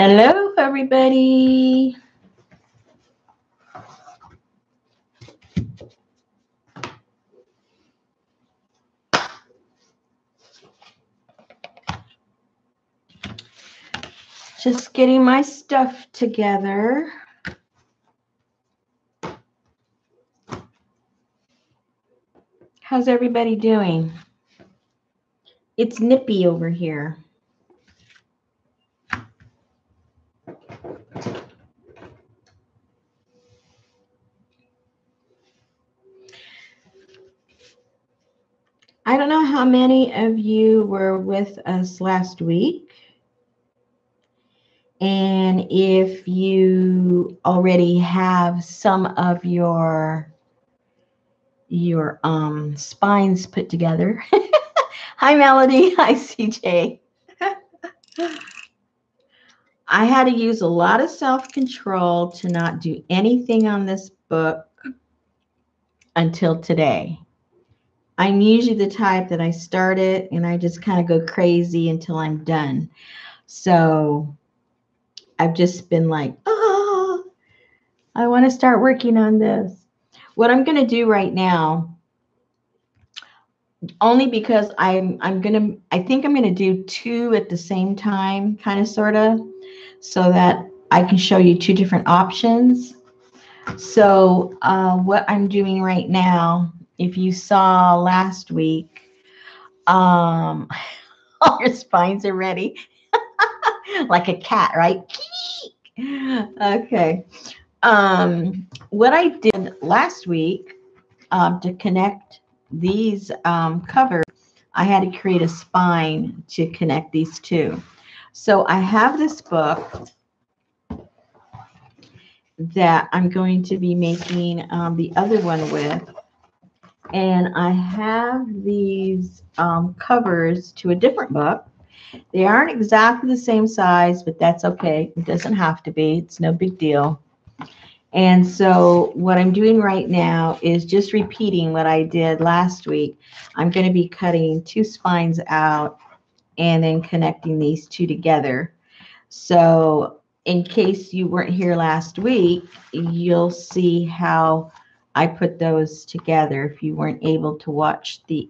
Hello, everybody. Just getting my stuff together. How's everybody doing? It's nippy over here. I don't know how many of you were with us last week. And if you already have some of your spines put together. Hi, Melody. Hi, CJ. I had to use a lot of self-control to not do anything on this book until today. I'm usually the type that I start it and I just kind of go crazy until I'm done. So I've just been like, oh, I want to start working on this. What I'm going to do right now, only because I think I'm going to do two at the same time, kind of, sort of, so that I can show you two different options. So what I'm doing right now, if you saw last week, all your spines are ready. Like a cat, right? Okay. What I did last week to connect these covers, I had to create a spine to connect these two. So I have this book that I'm going to be making the other one with. And I have these covers to a different book. They aren't exactly the same size, but that's okay. It doesn't have to be. It's no big deal. And so what I'm doing right now is just repeating what I did last week. I'm going to be cutting two spines out and then connecting these two together. So in case you weren't here last week, you'll see how I put those together if you weren't able to watch the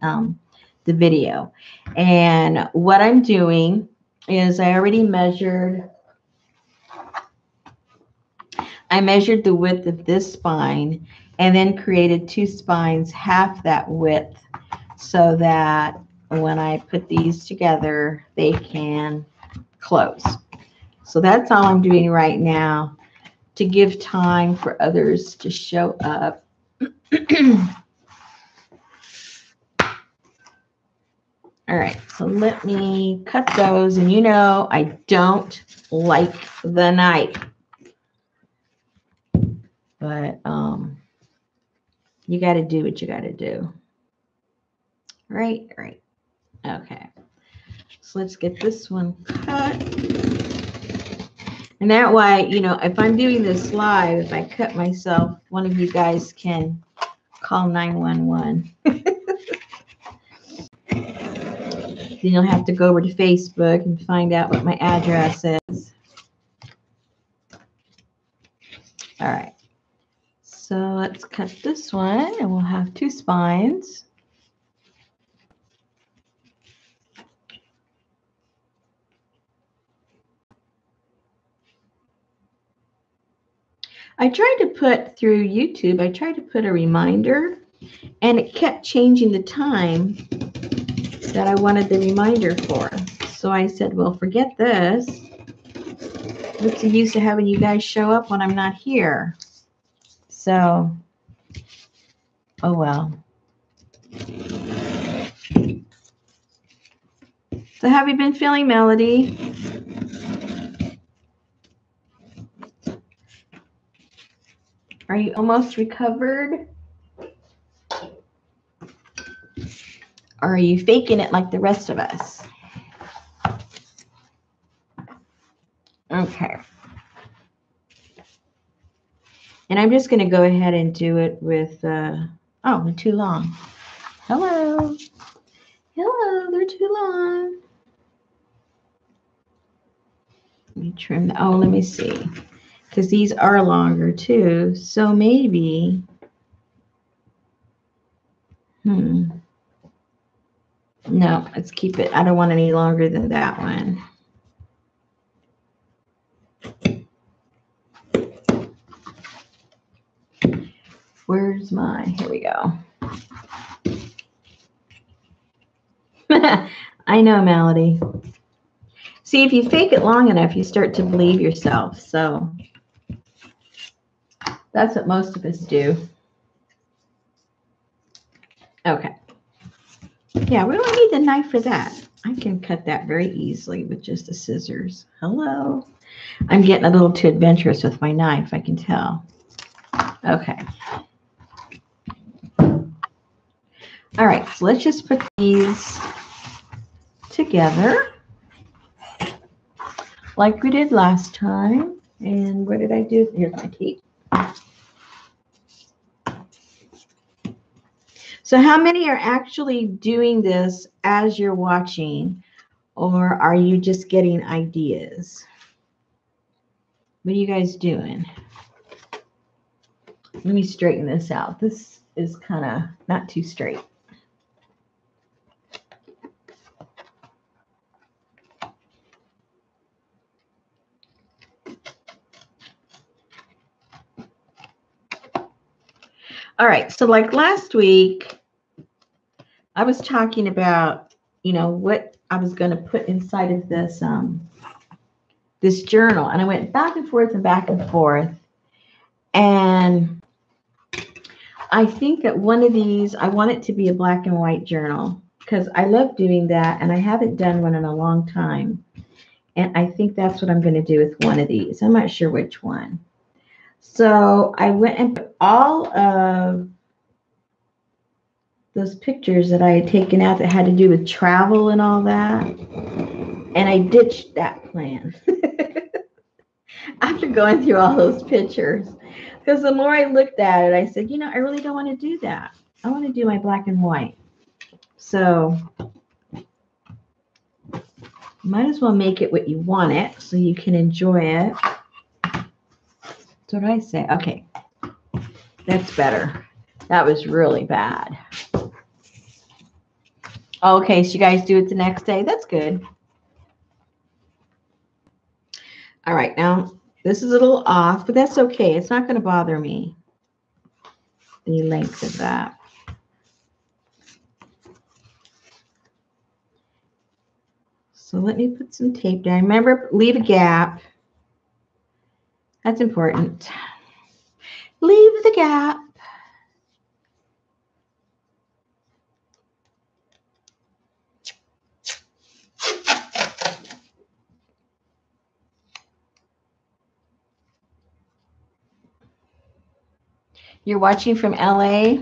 video. And what I'm doing is I already measured. I measured the width of this spine and then created two spines half that width so that when I put these together, they can close. So that's all I'm doing right now to give time for others to show up. All right, so let me cut those. And you know, I don't like the knife. But you got to do what you got to do. Right. Okay. So let's get this one cut. And that way, you know, if I'm doing this live, if I cut myself, one of you guys can call 911. Then you'll have to go over to Facebook and find out what my address is. All right. So let's cut this one, and we'll have two spines. I tried to put through YouTube, I tried to put a reminder, and it kept changing the time that I wanted the reminder for. So I said, well, forget this. What's the use of having you guys show up when I'm not here? So, oh well. So have you been feeling, Melody? Are you almost recovered? Or are you faking it like the rest of us? Okay. And I'm just going to go ahead and do it with, oh, too long. Hello. Hello, they're too long. Let me trim. Oh, let me see. Because these are longer too. So maybe. No, let's keep it. I don't want any longer than that one. Where's my, here we go. I know, Melody. See, if you fake it long enough, you start to believe yourself. So that's what most of us do. Okay. Yeah, we don't need the knife for that. I can cut that very easily with just the scissors. Hello. I'm getting a little too adventurous with my knife, I can tell. Okay. All right, so let's just put these together like we did last time. And what did I do? Here's my tape. So how many are actually doing this as you're watching, or are you just getting ideas? What are you guys doing? Let me straighten this out. This is kind of not too straight. All right, so like last week, I was talking about, what I was going to put inside of this this journal, and I went back and forth and back and forth, and I think that one of these, I want it to be a black and white journal because I love doing that, and I haven't done one in a long time, and I think that's what I'm going to do with one of these. I'm not sure which one. So I went and put all of those pictures that I had taken out that had to do with travel and all that, and I ditched that plan after going through all those pictures, because the more I looked at it, I said, I really don't want to do that. I want to do my black and white. So might as well make it what you want it so you can enjoy it. That's what I say. Okay, that's better. That was really bad. Okay, so you guys do it the next day. That's good. All right, now this is a little off, but that's okay. It's not going to bother me, the length of that. So let me put some tape down. Remember, leave a gap. That's important. Leave the gap. You're watching from LA.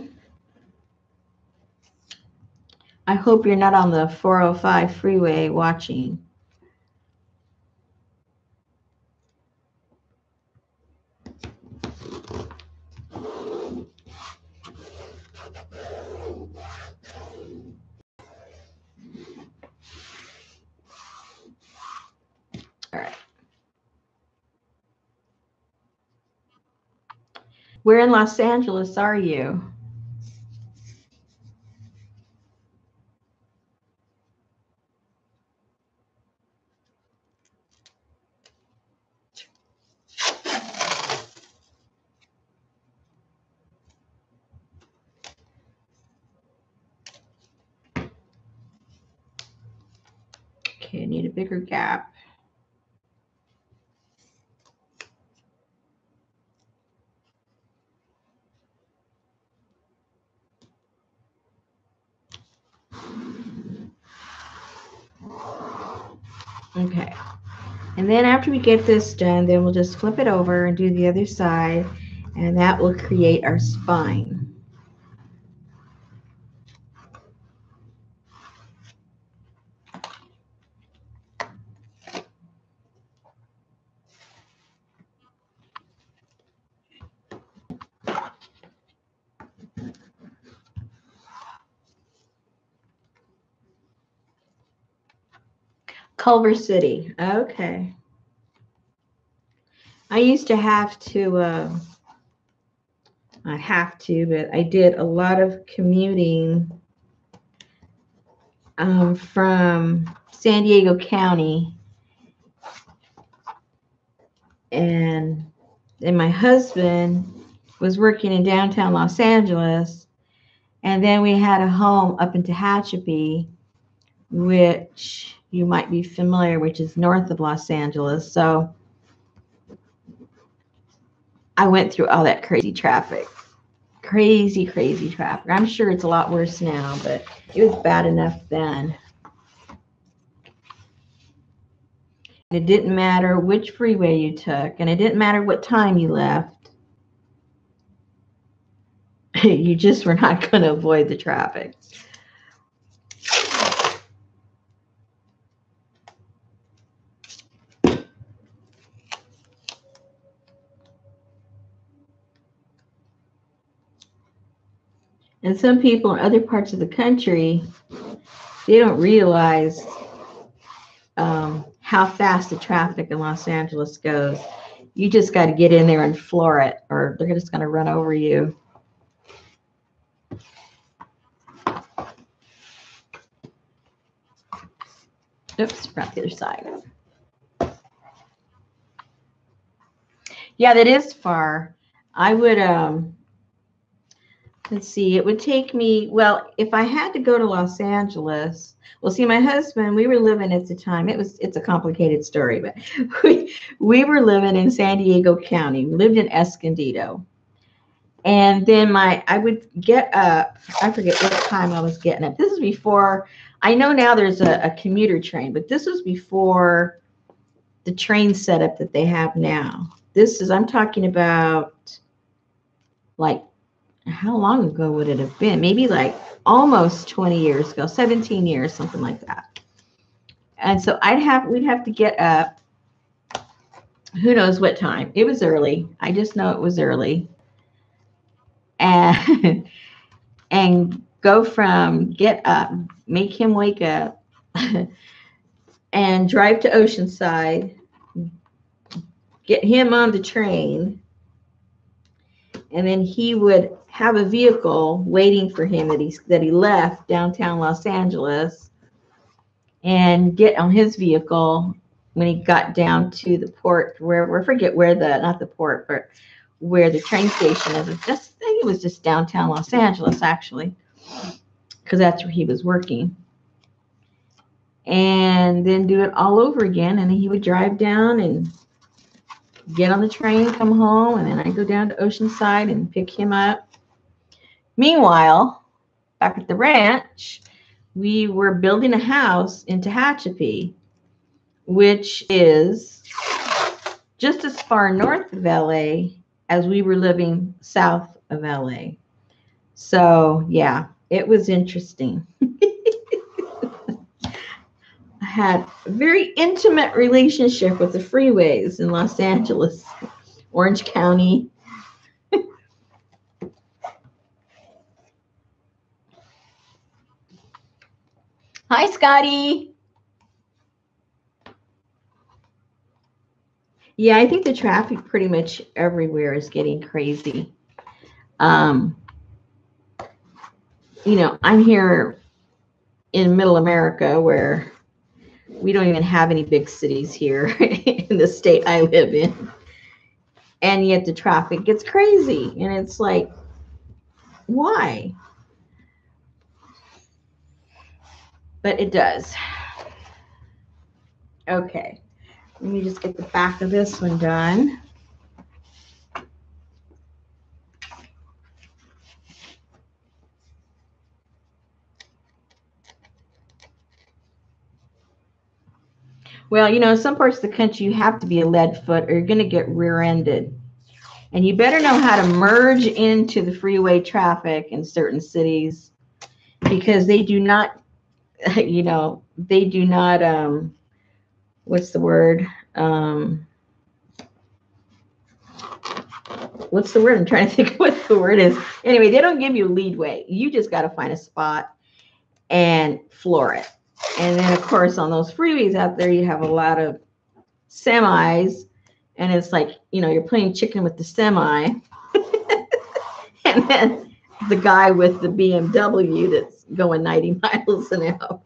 I hope you're not on the 405 freeway watching. All right. Where in Los Angeles are you? Okay, I need a bigger gap. Okay. And then after we get this done, then we'll just flip it over and do the other side, and that will create our spine. Culver City. Okay. I used to have to, I have to, but I did a lot of commuting from San Diego County, and my husband was working in downtown Los Angeles, and then we had a home up in Tehachapi, which you might be familiar, which is north of Los Angeles. So I went through all that crazy traffic. Crazy traffic. I'm sure it's a lot worse now, but it was bad enough then. It didn't matter which freeway you took, and it didn't matter what time you left. You just were not going to avoid the traffic. And some people in other parts of the country, they don't realize how fast the traffic in Los Angeles goes. You just got to get in there and floor it, or they're just going to run over you. Oops, from the other side. Yeah, that is far. I would, let's see, it would take me, well, if I had to go to Los Angeles, well, see, my husband, we were living at the time, it's a complicated story, but we were living in San Diego County. We lived in Escondido. And then I would get up, I forget what time I was getting up. This is before, I know now there's a commuter train, but this was before the train setup that they have now. I'm talking about, like, how long ago would it have been? Maybe like almost 20 years ago, 17 years, something like that. And so we'd have to get up, who knows what time. It was early. I just know it was early. And go from get up, make him wake up, and drive to Oceanside, get him on the train, and then he would have a vehicle waiting for him that he left downtown Los Angeles, and get on his vehicle when he got down to the port, where I forget where not the port, but where the train station is. I think it was just downtown Los Angeles, actually, because that's where he was working. And then do it all over again, and he would drive down and get on the train, come home, and then I go down to Oceanside and pick him up. Meanwhile, back at the ranch, we were building a house in Tehachapi, which is just as far north of LA as we were living south of LA. So yeah, it was interesting. I had a very intimate relationship with the freeways in Los Angeles, Orange County. Hi, Scotty. Yeah, I think the traffic pretty much everywhere is getting crazy. I'm here in middle America, where we don't even have any big cities here in the state I live in. And yet the traffic gets crazy. And it's like, why? But it does. Okay. Let me just get the back of this one done. Well, some parts of the country you have to be a lead foot or you're going to get rear-ended. And you better know how to merge into the freeway traffic in certain cities, because they do not, what's the word? What's the word? I'm trying to think of what the word is. Anyway, they don't give you leadway. You just got to find a spot and floor it. And then, of course, on those freeways out there, you have a lot of semis, And it's like, you know, you're playing chicken with the semi, and then the guy with the BMW that's going 90 miles an hour.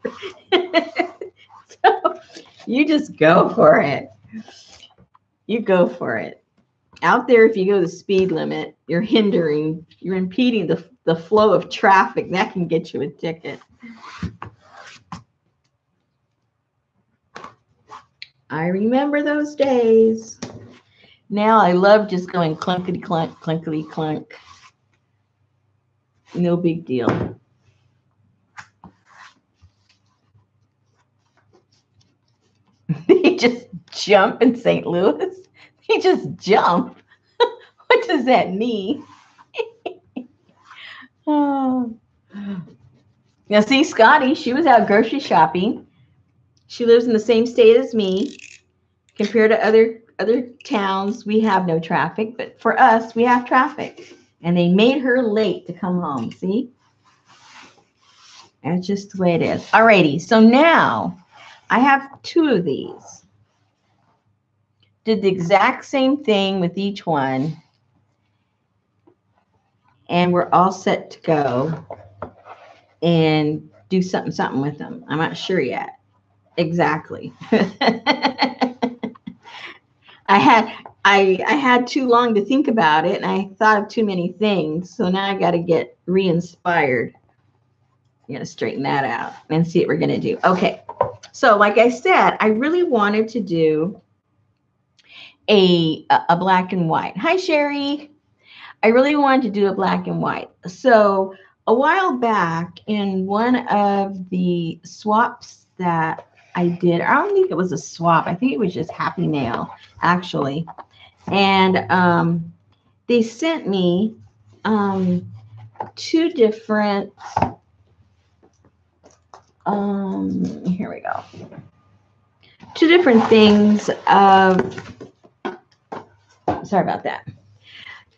So you just go for it. You go for it. Out there, if you go the speed limit, you're impeding the flow of traffic. That can get you a ticket. I remember those days. Now I love just going clunkety clunk, clunkety clunk. No big deal. They just jump in St. Louis. They just jump. What does that mean? Oh. Now see, Scotty, she was out grocery shopping. She lives in the same state as me. Compared to other towns, we have no traffic, but for us, we have traffic. And they made her late to come home. See? That's just the way it is. Alrighty, so now I have 2 of these. Did the exact same thing with each one. And we're all set to go and do something with them. I'm not sure yet. Exactly. I had too long to think about it, and I thought of too many things. So now I got to get re-inspired. I'm going to straighten that out and see what we're going to do. Okay. So like I said, I really wanted to do a black and white. Hi, Sherry. I really wanted to do a black and white. So a while back in one of the swaps that I did, I don't think it was a swap. I think it was just Happy Mail, actually. And they sent me 2 different, here we go. 2 different things of, sorry about that.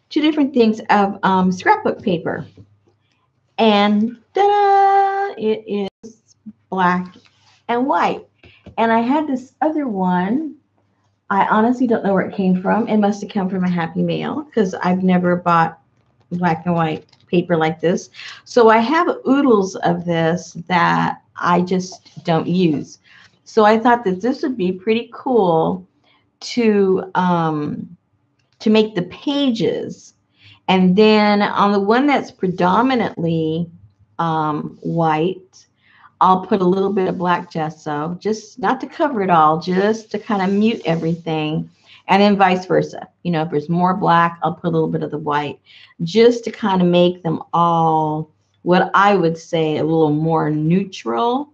2 different things of scrapbook paper. And ta-da, it is black and white. And I had this other one. I honestly don't know where it came from. It must have come from a Happy Mail because I've never bought black and white paper like this. So I have oodles of this that I just don't use. So I thought that this would be pretty cool to make the pages. And then on the one that's predominantly white, I'll put a little bit of black gesso, just not to cover it all, just to kind of mute everything. And then vice versa. You know, if there's more black, I'll put a little bit of the white, just to kind of make them all what I would say a little more neutral,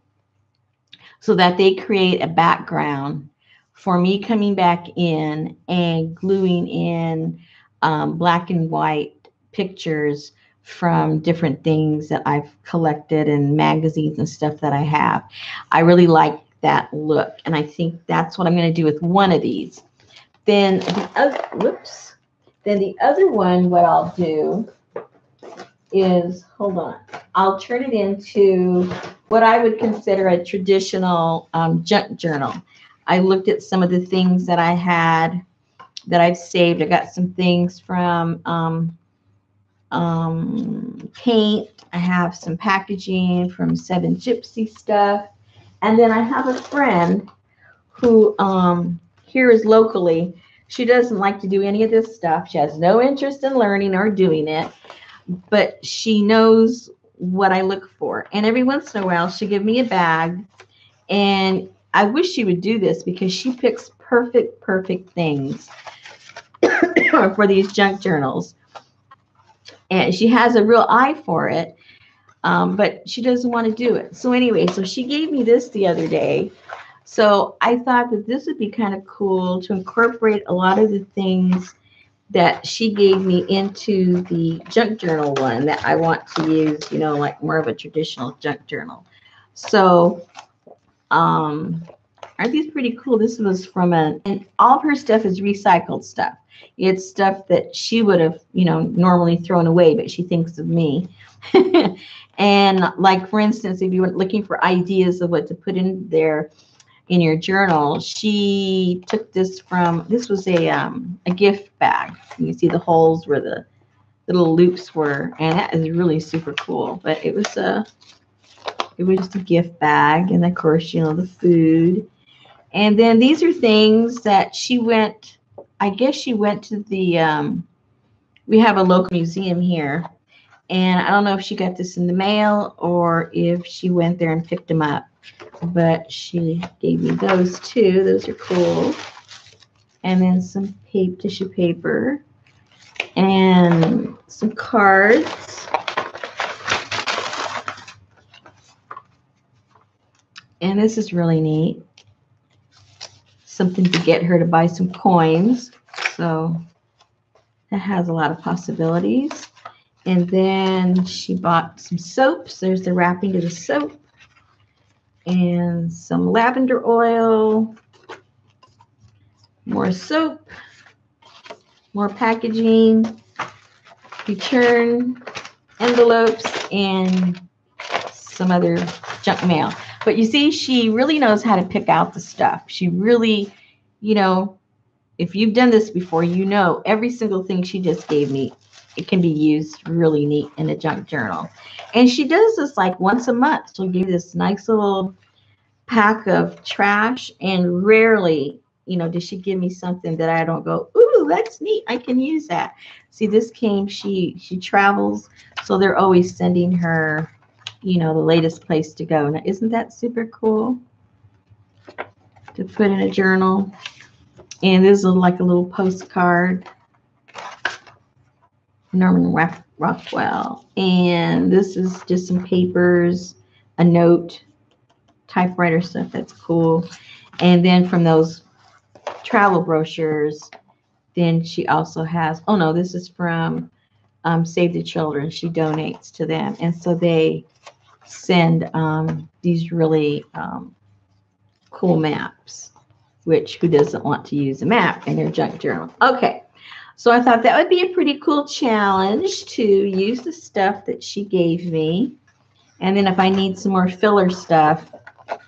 so that they create a background for me coming back in and gluing in black and white pictures from different things that I've collected and magazines and stuff that I have. I really like that look, and I think that's what I'm going to do with one of these. Then the other, then the other one, what I'll do is, hold on, I'll turn it into what I would consider a traditional junk journal. I looked at some of the things that I had that I've saved. I got some things from paint. I have some packaging from 7 Gypsy stuff. And then I have a friend who here is locally. She doesn't like to do any of this stuff. She has no interest in learning or doing it, but she knows what I look for. And every once in a while, she'll give me a bag. And I wish she would do this because she picks perfect things for these junk journals. And she has a real eye for it, but she doesn't want to do it. So anyway, so she gave me this the other day. So I thought that this would be kind of cool to incorporate a lot of the things that she gave me into the junk journal one that I want to use, you know, like more of a traditional junk journal. So aren't these pretty cool? This was from and all of her stuff is recycled stuff. It's stuff that she would have, you know, normally thrown away, but she thinks of me. And like, for instance, if you were looking for ideas of what to put in there, in your journal. She took this from, this was a gift bag. You can see the holes where the little loops were, and that is really super cool. But it was just a gift bag, and of course, you know, the food. And then these are things that she went, I guess she went to the, we have a local museum here. And I don't know if she got this in the mail or if she went there and picked them up. But she gave me those too. Those are cool. And then some tissue paper. And some cards. And this is really neat. Something to get her to buy some coins. So that has a lot of possibilities. And then she bought some soaps. There's the wrapping to the soap. And some lavender oil. More soap. More packaging. Return envelopes. And some other junk mail. But you see, she really knows how to pick out the stuff. She really, you know, if you've done this before, you know every single thing she just gave me, it can be used really neat in a junk journal. And she does this like once a month. She'll give this nice little pack of trash, and rarely, you know, does she give me something that I don't go, ooh, that's neat, I can use that. See, this came, she travels, so they're always sending her, you know, the latest place to go. Now, isn't that super cool to put in a journal? And this is like a little postcard. Norman Rockwell. And this is just some papers, a note, typewriter stuff. That's cool. And then from those travel brochures, then she also has, oh no, this is from Save the Children. She donates to them. And so they send these really cool maps, which who doesn't want to use a map in their junk journal? Okay. So I thought that would be a pretty cool challenge to use the stuff that she gave me. And then if I need some more filler stuff,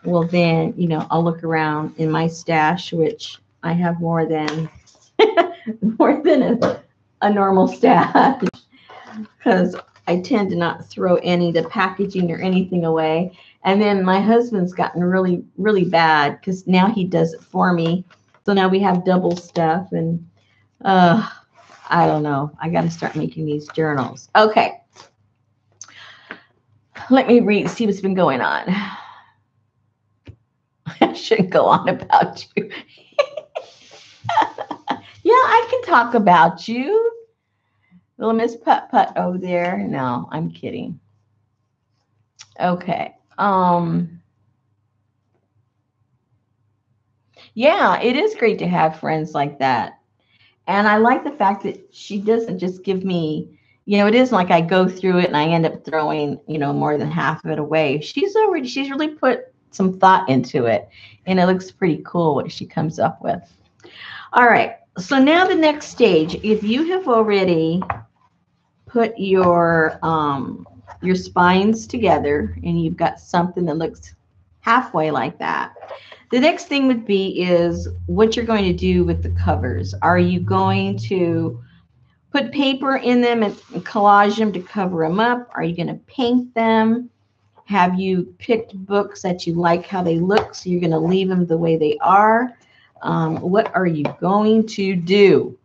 well then, you know, I'll look around in my stash, which I have more than a normal stash, because I tend to not throw any of the packaging or anything away. And then my husband's gotten really, really bad because now he does it for me. So now we have double stuff, and I don't know. I got to start making these journals. Okay. Let me see what's been going on. I shouldn't go on about you. Yeah, I can talk about you. Little Miss Putt Putt over there. No, I'm kidding. Okay. Yeah, it is great to have friends like that. And I like the fact that she doesn't just give me, you know, it isn't like I go through it and I end up throwing, you know, more than half of it away. She's really put some thought into it, and it looks pretty cool what she comes up with. All right. So now the next stage, if you have already put your spines together and you've got something that looks halfway like that, the next thing would be is what you're going to do with the covers. Are you going to put paper in them and collage them to cover them up? Are you going to paint them? Have you picked books that you like how they look, so you're going to leave them the way they are? What are you going to do?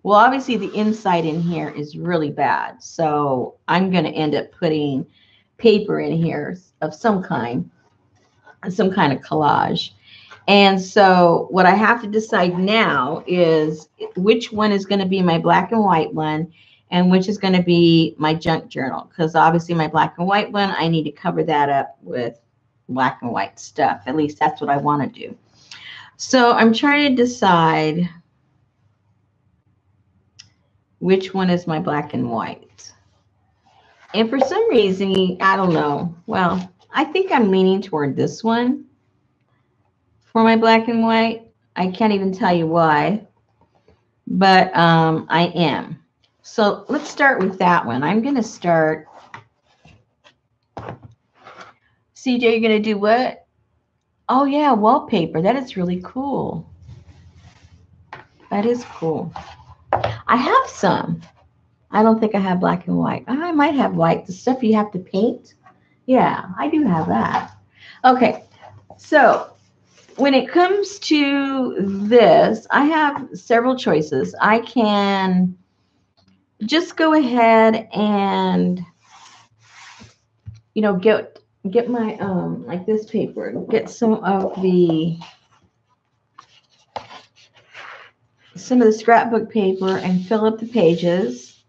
Well, obviously the inside in here is really bad, so I'm going to end up putting paper in here of some kind of collage. And so what I have to decide now is which one is going to be my black and white one and which is going to be my junk journal, because obviously my black and white one, I need to cover that up with black and white stuff. At least that's what I want to do. So I'm trying to decide which one is my black and white. And for some reason, I don't know. Well, I think I'm leaning toward this one for my black and white. I can't even tell you why, but I am. So let's start with that one. I'm going to start. CJ, you're going to do what? Oh yeah, wallpaper. That is really cool. That is cool. I have some. I don't think I have black and white. I might have white. The stuff you have to paint. Yeah, I do have that. Okay, so when it comes to this, I have several choices. I can just go ahead and, you know, get my like this paper, get some of the scrapbook paper and fill up the pages.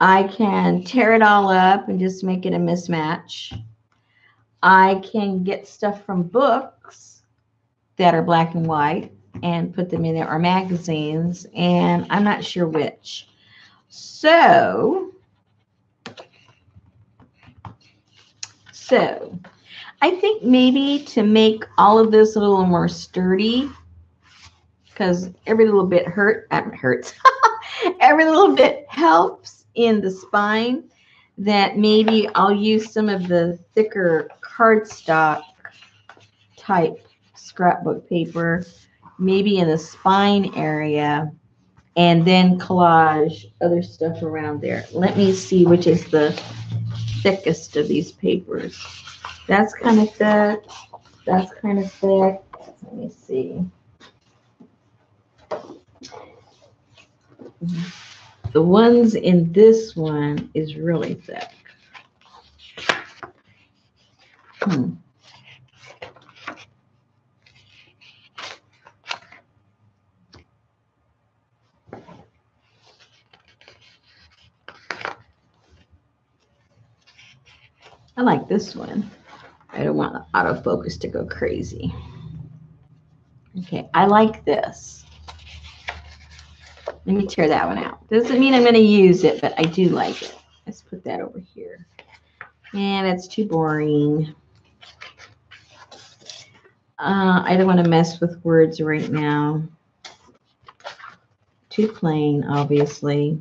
I can tear it all up and just make it a mismatch. I can get stuff from books that are black and white and put them in there, or magazines, and I'm not sure which. So I think maybe to make all of this a little more sturdy, because every little bit hurts. Every little bit helps in the spine, that maybe I'll use some of the thicker cardstock type scrapbook paper, maybe in the spine area, and then collage other stuff around there. Let me see which is the thickest of these papers. That's kind of thick. That's kind of thick. Let me see. The ones in this one is really thick. I like this one. I don't want the autofocus to go crazy. Okay, I like this. Let me tear that one out. Doesn't mean I'm going to use it, but I do like it. Let's put that over here. And it's too boring. I don't want to mess with words right now. Too plain, obviously.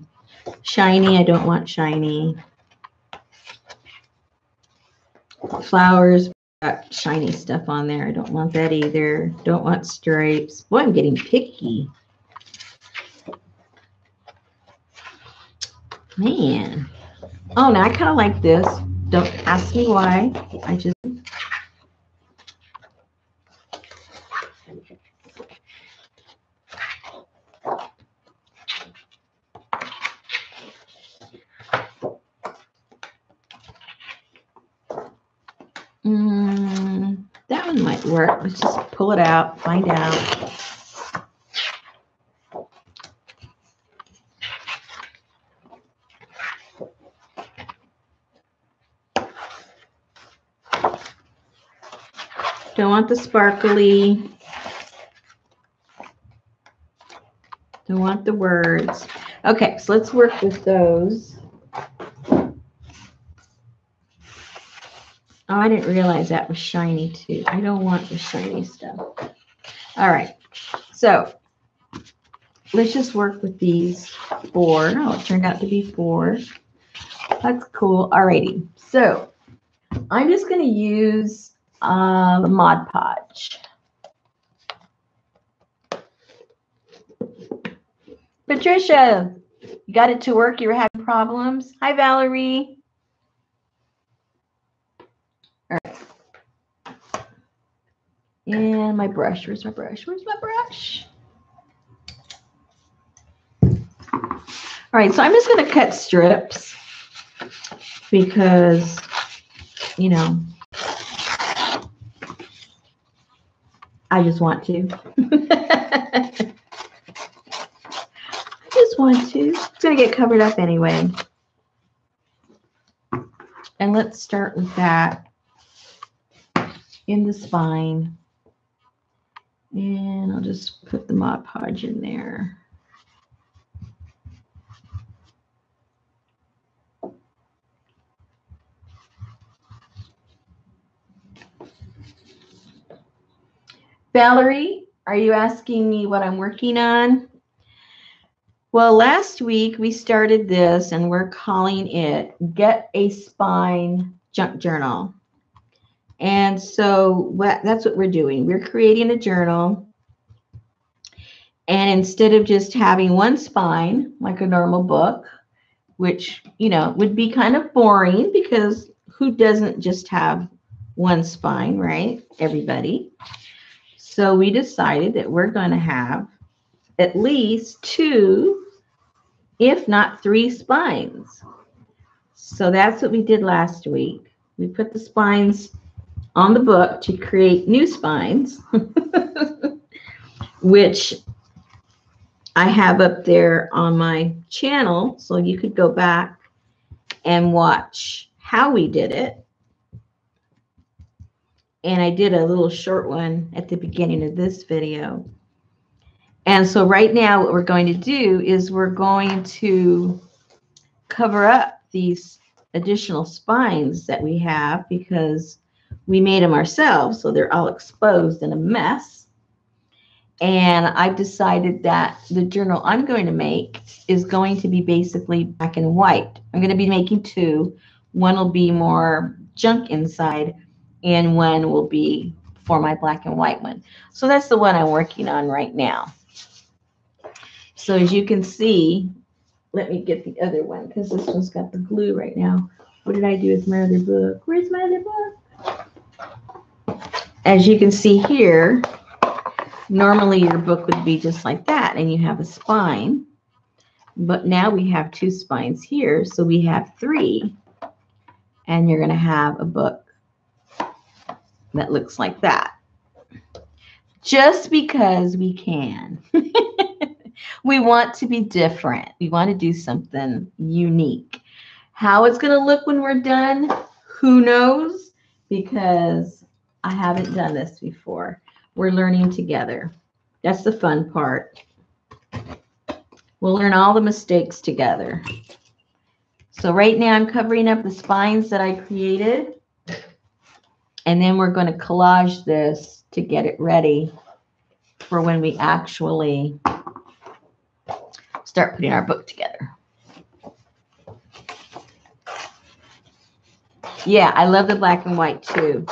Shiny, I don't want shiny. Flowers, got shiny stuff on there. I don't want that either. Don't want stripes. Boy, I'm getting picky. Man. Oh, now I kind of like this. Don't ask me why. I just... that one might work. Let's just pull it out, find out. Don't want the sparkly. Don't want the words. Okay, so let's work with those. Oh, I didn't realize that was shiny too. I don't want the shiny stuff. All right, so let's just work with these 4. Oh, it turned out to be 4. That's cool. All righty, so I'm just going to use the Mod Podge. Patricia, you got it to work? You were having problems? Hi, Valerie. All right. And my brush. Where's my brush? Where's my brush? All right, so I'm just going to cut strips because, you know, I just want to. I just want to. It's going to get covered up anyway. And let's start with that in the spine. And I'll just put the Mod Podge in there. Valerie, are you asking me what I'm working on? Well, last week we started this and we're calling it Get a Spine Junk Journal. And so that's what we're doing. We're creating a journal. And instead of just having one spine, like a normal book, which, you know, would be kind of boring because who doesn't just have one spine, right? Everybody. So we decided that we're going to have at least 2, if not 3 spines. So that's what we did last week. We put the spines on the book to create new spines, which I have up there on my channel. So you could go back and watch how we did it. And I did a little short one at the beginning of this video. And so right now what we're going to do is we're going to cover up these additional spines that we have because we made them ourselves. So they're all exposed in a mess. And I've decided that the journal I'm going to make is going to be basically black and white. I'm going to be making 2. One will be more junk inside, and one will be for my black and white one. So that's the one I'm working on right now. So as you can see, let me get the other one because this one's got the glue right now. What did I do with my other book? Where's my other book? As you can see here, normally your book would be just like that and you have a spine. But now we have 2 spines here, so we have 3. And you're going to have a book that looks like that. Just because we can. We want to be different. We want to do something unique. How it's going to look when we're done, who knows? Because I haven't done this before. We're learning together. That's the fun part. We'll learn all the mistakes together. So right now I'm covering up the spines that I created. And then we're going to collage this to get it ready for when we actually start putting our book together. Yeah, I love the black and white too.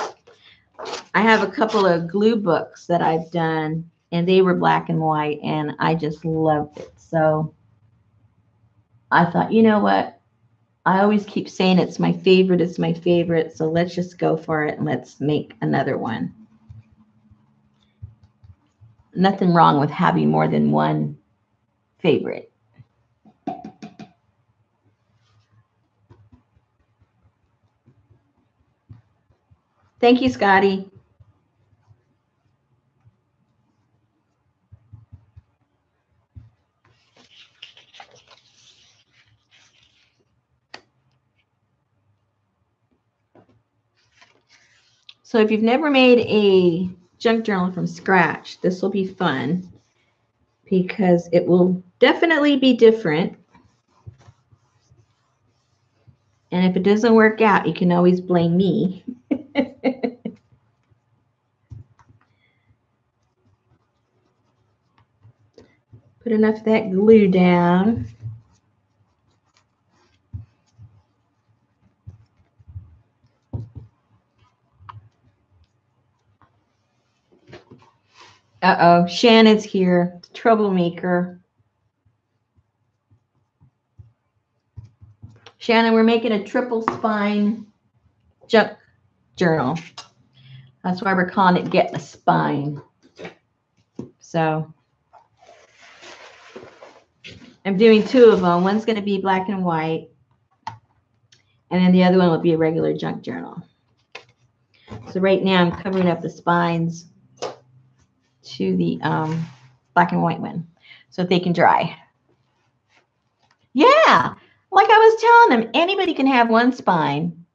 I have a couple of glue books that I've done, and they were black and white, and I just loved it. So I thought, you know what? I always keep saying it's my favorite, so let's just go for it and let's make another one. Nothing wrong with having more than one favorite. Thank you, Scotty. So if you've never made a junk journal from scratch, this will be fun because it will definitely be different. And if it doesn't work out, you can always blame me. Put enough of that glue down. Uh-oh, Shannon's here, troublemaker. Shannon, we're making a triple spine junk journal. That's why we're calling it Get a Spine. So I'm doing 2 of them. One's going to be black and white, and then the other one will be a regular junk journal. So right now I'm covering up the spines to the black and white one so they can dry. Yeah, like I was telling them, anybody can have one spine,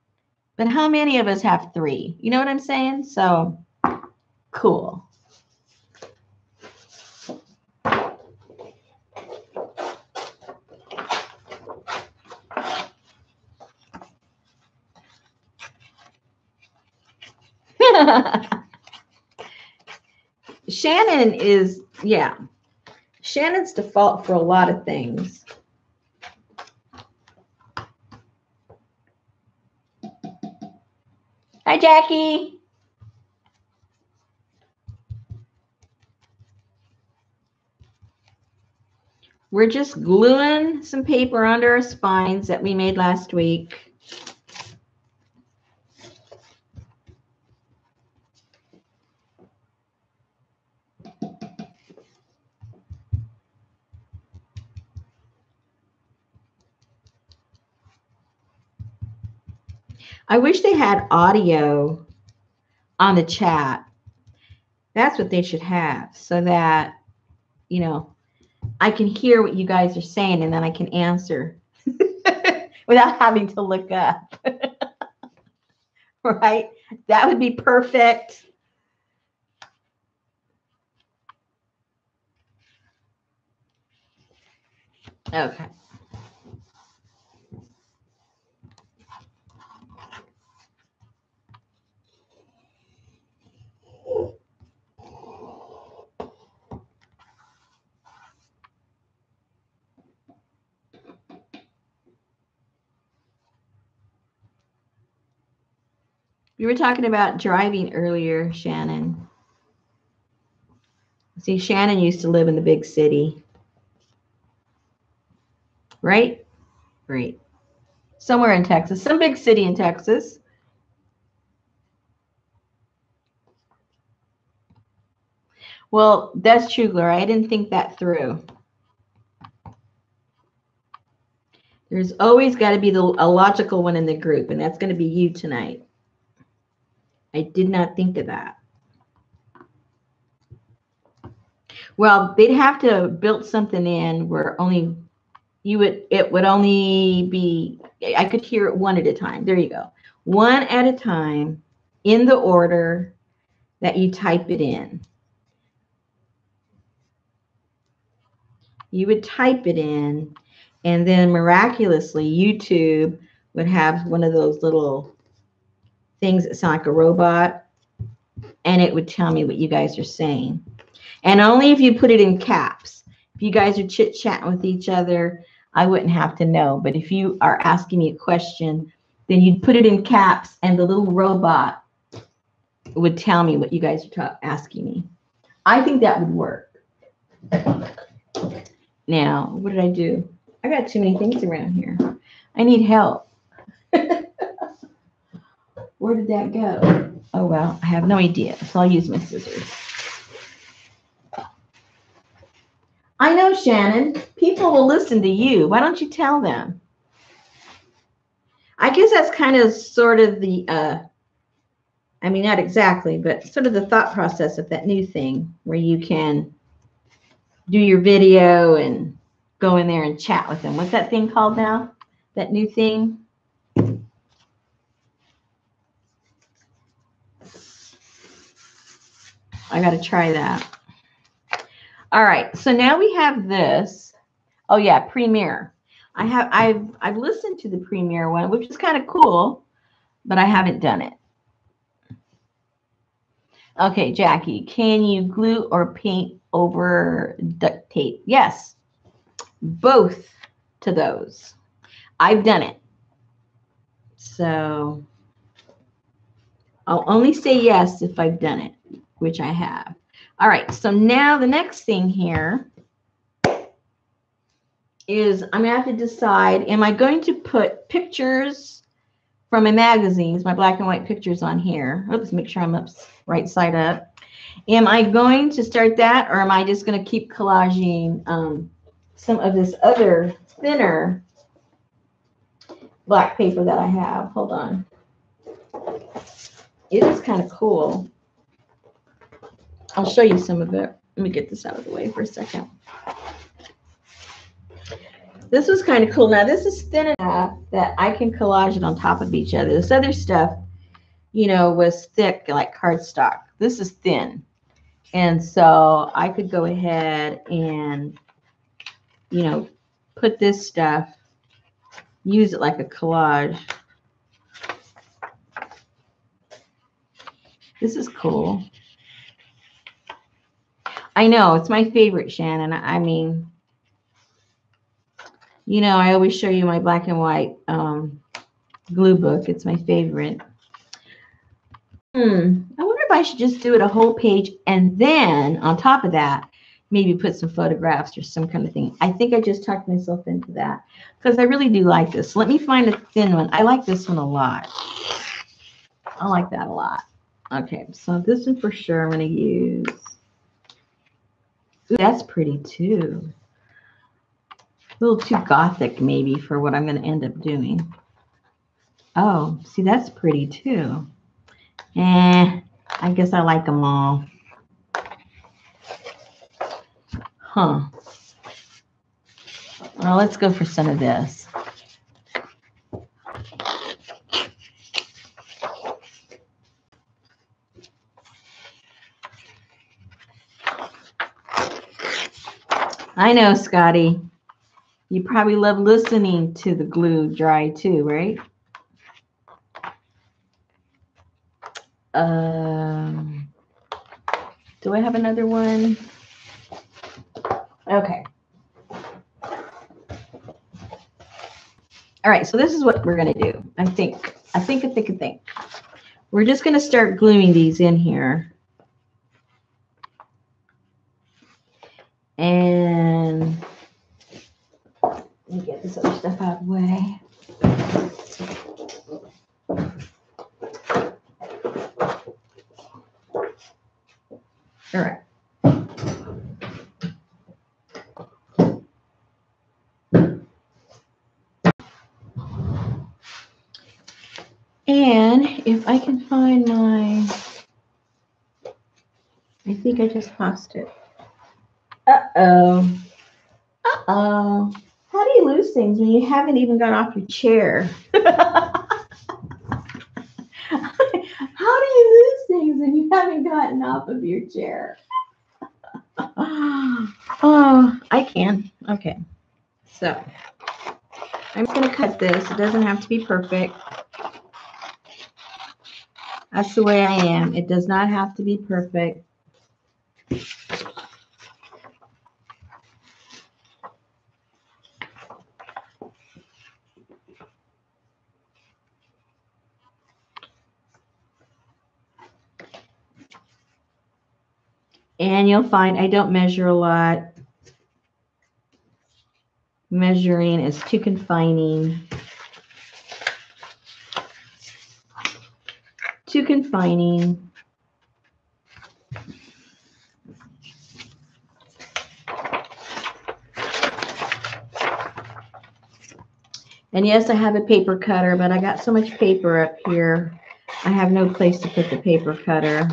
but how many of us have 3? You know what I'm saying? So cool. Shannon is, yeah, Shannon's default for a lot of things. Hi, Jackie. We're just gluing some paper under our spines that we made last week. I wish they had audio on the chat. That's what they should have, so that, you know, I can hear what you guys are saying and then I can answer without having to look up. Right? That would be perfect. Okay. You were talking about driving earlier, Shannon. See, Shannon used to live in the big city. Right? Right. Somewhere in Texas, some big city in Texas. Well, that's true, Gloria. I didn't think that through. There's always got to be a logical one in the group, and that's going to be you tonight. I did not think of that. Well, they'd have to build something in where only it would only be, I could hear it one at a time. There you go. One at a time in the order that you type it in. You would type it in, and then miraculously YouTube would have one of those little things that sound like a robot, and it would tell me what you guys are saying. And only if you put it in caps. If you guys are chit-chatting with each other, I wouldn't have to know. But if you are asking me a question, then you'd put it in caps, and the little robot would tell me what you guys are asking me. I think that would work. Now, what did I do? I got too many things around here. I need help. Where did that go? Oh, well, I have no idea. So I'll use my scissors. I know, Shannon. People will listen to you. Why don't you tell them? I guess that's kind of sort of the, I mean, not exactly, but sort of the thought process of that new thing where you can do your video and go in there and chat with them. What's that thing called now? That new thing? I got to try that. All right, so now we have this. Oh yeah, Premiere. I've listened to the Premiere one, which is kind of cool, but I haven't done it. Okay, Jackie, can you glue or paint over duct tape? Yes, both to those. I've done it. So I'll only say yes if I've done it, which I have. All right, so now the next thing here is I'm going to have to decide, am I going to put pictures from my magazines, my black and white pictures on here? Oops, make sure I'm up right side up. Am I going to start that, or am I just going to keep collaging some of this other thinner black paper that I have? Hold on. It is kind of cool. I'll show you some of it. Let me get this out of the way for a second. This was kind of cool. Now, this is thin enough that I can collage it on top of each other. This other stuff, you know, was thick like cardstock. This is thin. And so I could go ahead and, you know, put this stuff, use it like a collage. This is cool. I know, it's my favorite, Shannon. I mean, you know, I always show you my black and white glue book. It's my favorite. I wonder if I should just do it a whole page, and then on top of that, maybe put some photographs or some kind of thing. I think I just talked myself into that because I really do like this. Let me find a thin one. I like this one a lot. I like that a lot. Okay, so this one for sure I'm going to use. Ooh, that's pretty too. A little too gothic maybe for what I'm going to end up doing. Oh, see, that's pretty too. I guess I like them all. Huh. Well, let's go for some of this. I know, Scotty. You probably love listening to the glue dry too, right? Do I have another one? Okay. All right, so this is what we're going to do. I think. We're just going to start gluing these in here. And let me get this other stuff out of the way. All right. And if I can find my, I think I just lost it. Uh-oh. Uh-oh. How do you lose things when you haven't even got off your chair? How do you lose things when you haven't gotten off of your chair? Oh, I can. Okay. So I'm going to cut this. It doesn't have to be perfect. That's the way I am. It does not have to be perfect. And you'll find I don't measure a lot. Measuring is too confining. Too confining. And yes, I have a paper cutter, but I got so much paper up here, I have no place to put the paper cutter.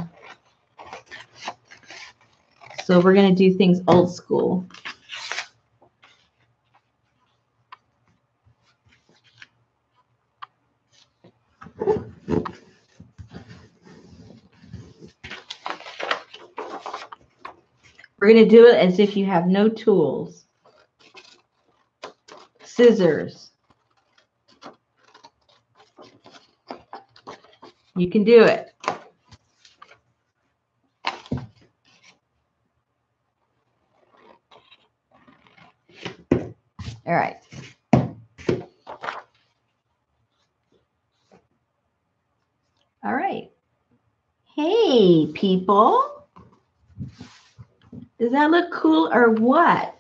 So we're going to do things old school. We're going to do it as if you have no tools. Scissors. You can do it. All right. All right. Hey, people. Does that look cool or what?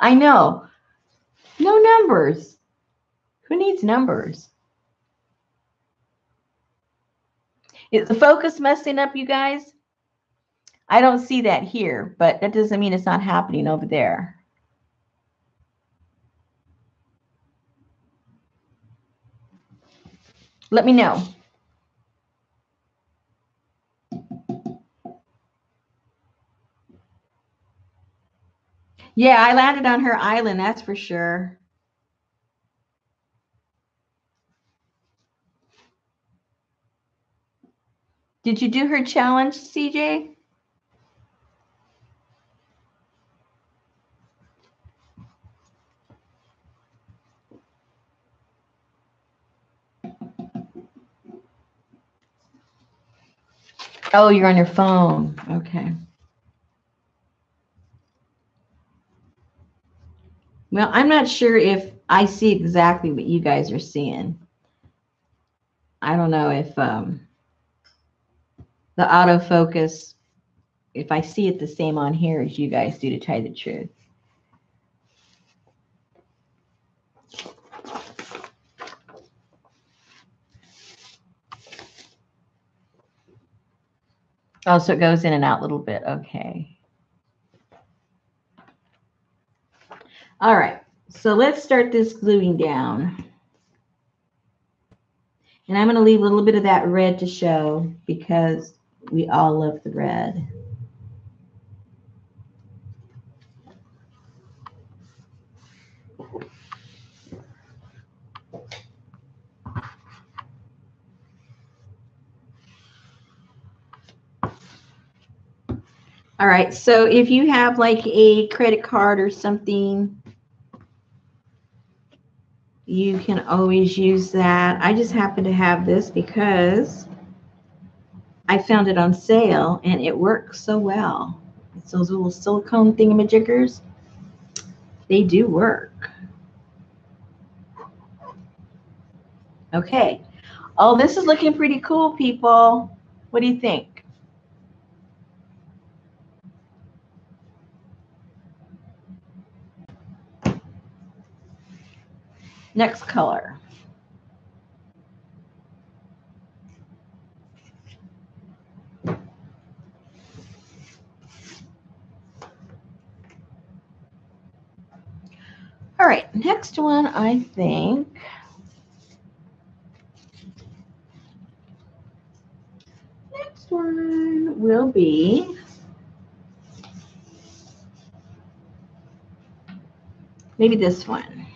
I know. No numbers. Who needs numbers? Is the focus messing up, you guys? I don't see that here, but that doesn't mean it's not happening over there. Let me know. Yeah, I landed on her island, that's for sure. Did you do her challenge, CJ? Oh, you're on your phone. Okay. Well, I'm not sure if I see exactly what you guys are seeing. I don't know if the autofocus, if I see it the same on here as you guys do, to tell you the truth. Oh, so it goes in and out a little bit. Okay. All right. So let's start this gluing down. And I'm going to leave a little bit of that red to show because we all love the red. All right, so if you have like a credit card or something, you can always use that. I just happen to have this because I found it on sale and it works so well. It's those little silicone thingamajiggers. They do work. Okay. Oh, this is looking pretty cool, people. What do you think? Next color. All right, next one, I think. Next one will be maybe this one.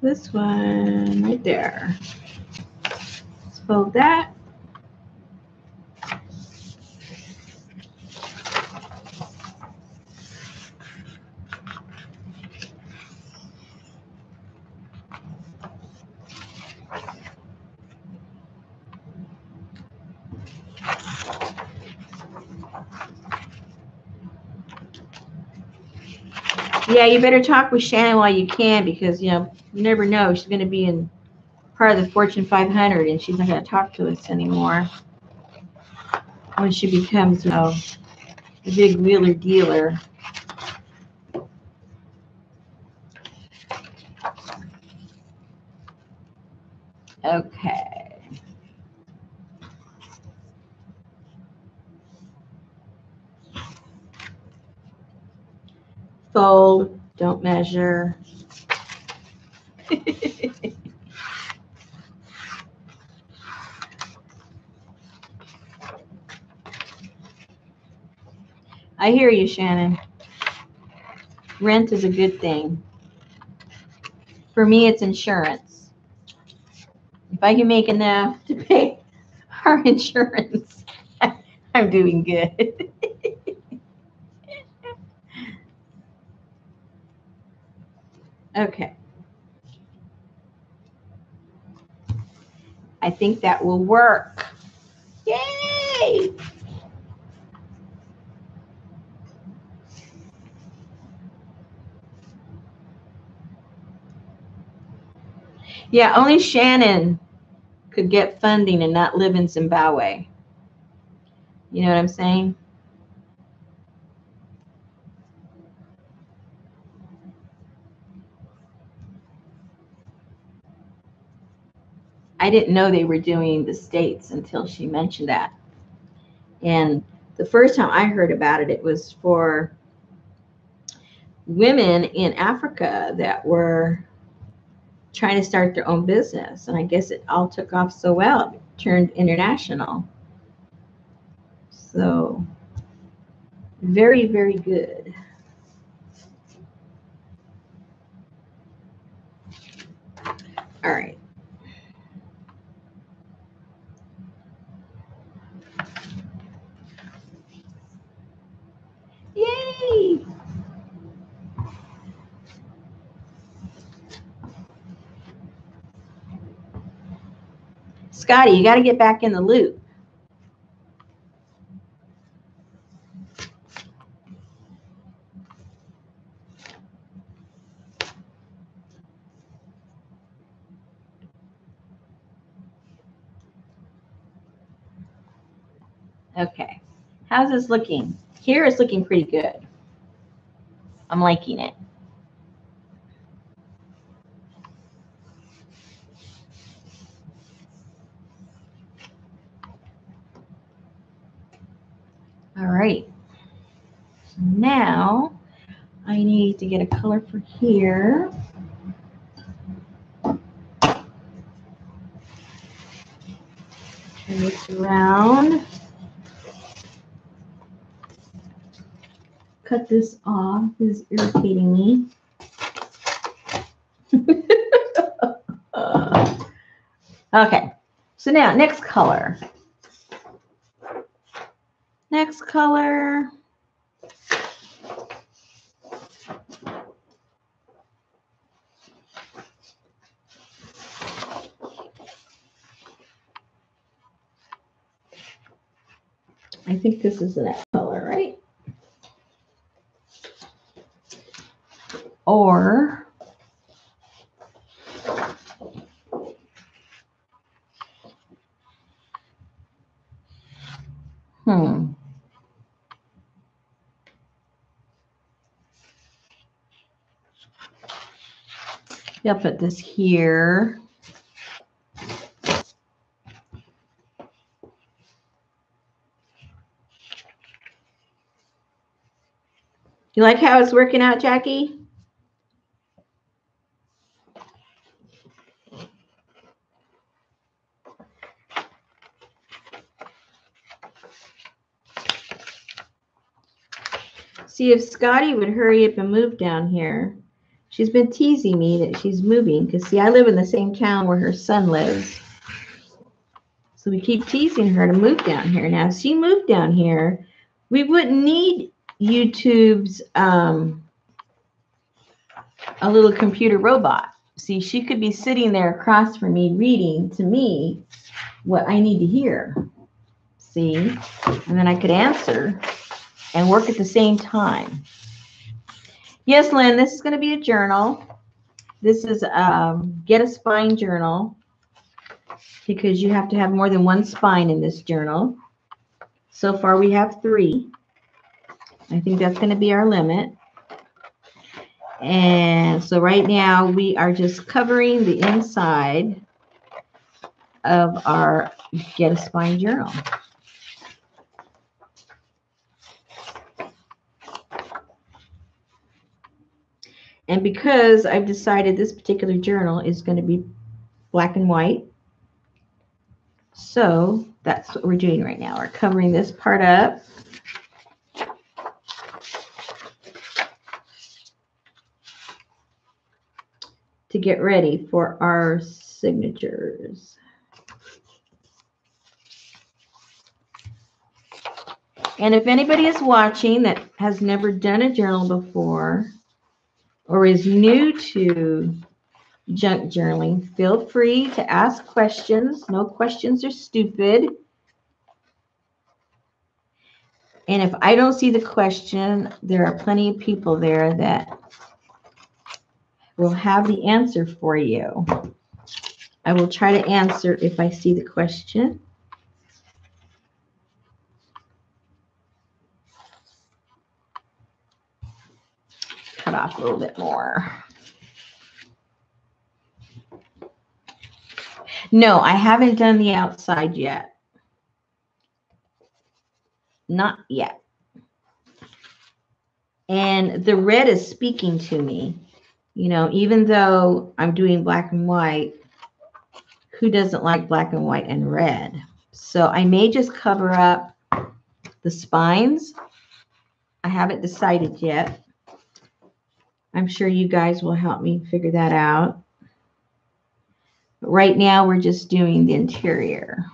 This one right there. Let's fold that. Yeah, you better talk with Shannon while you can because, you know, you never know. She's going to be in part of the Fortune 500 and she's not going to talk to us anymore when she becomes, you know, a big wheeler dealer. Okay. Fold, don't measure. I hear you, Shannon. Rent is a good thing. For me, it's insurance. If I can make enough to pay our insurance, I'm doing good. Okay. I think that will work. Yay! Yeah, only Shannon could get funding and not live in Zimbabwe. You know what I'm saying? I didn't know they were doing the states until she mentioned that. And the first time I heard about it, it was for women in Africa that were trying to start their own business. And I guess it all took off so well, it turned international. So very, very good. All right. Yay! Scotty, you got to get back in the loop. Okay. How's this looking? Here it's looking pretty good. I'm liking it. All right. So now I need to get a color for here. Turn this around. Cut this off. This is irritating me. Okay. So now, next color. Next color. I think this is that color, right? Or I'll put this here. You like how it's working out, Jackie? See, if Scotty would hurry up and move down here. She's been teasing me that she's moving because, see, I live in the same town where her son lives. So we keep teasing her to move down here. Now, if she moved down here, we wouldn't need YouTube's a little computer robot. See, she could be sitting there across from me reading to me what I need to hear. See? And then I could answer and work at the same time. Yes, Lynn, this is going to be a journal. This is Get a Spine journal because you have to have more than one spine in this journal. So far we have 3. I think that's going to be our limit. And so right now we are just covering the inside of our Get a Spine journal. And because I've decided this particular journal is going to be black and white, so that's what we're doing right now. We're covering this part up. To get ready for our signatures. And if anybody is watching that has never done a journal before or is new to junk journaling, feel free to ask questions. No questions are stupid. And if I don't see the question, there are plenty of people there that will have the answer for you. I will try to answer if I see the question. Cut off a little bit more. No, I haven't done the outside yet. Not yet. And the red is speaking to me. You know, even though I'm doing black and white, who doesn't like black and white and red? So I may just cover up the spines. I haven't decided yet. I'm sure you guys will help me figure that out. But right now, we're just doing the interior.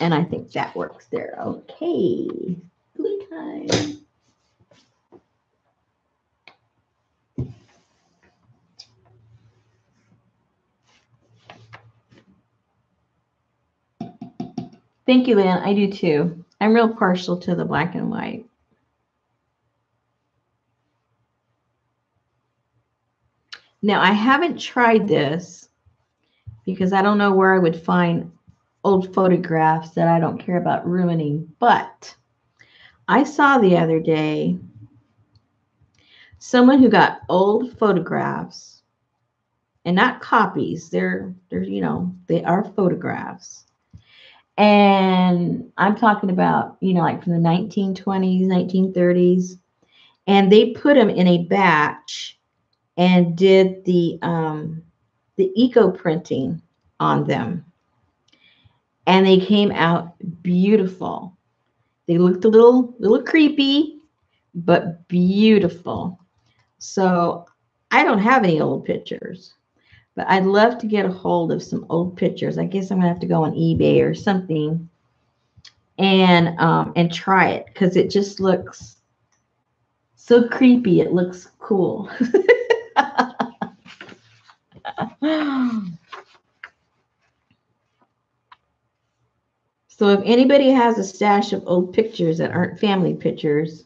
And I think that works there. Okay. Glue time. Thank you, Lynn. I do too. I'm real partial to the black and white. Now, I haven't tried this because I don't know where I would find old photographs that I don't care about ruining. But I saw the other day someone who got old photographs, and not copies. They're they are photographs. And I'm talking about, like from the 1920s, 1930s, and they put them in a batch and did the eco printing on them, and they came out beautiful. They looked a little creepy, but beautiful. So I don't have any old pictures, but I'd love to get a hold of some old pictures. I guess I'm gonna have to go on eBay or something and try it, because it just looks so creepy. It looks cool. So if anybody has a stash of old pictures that aren't family pictures,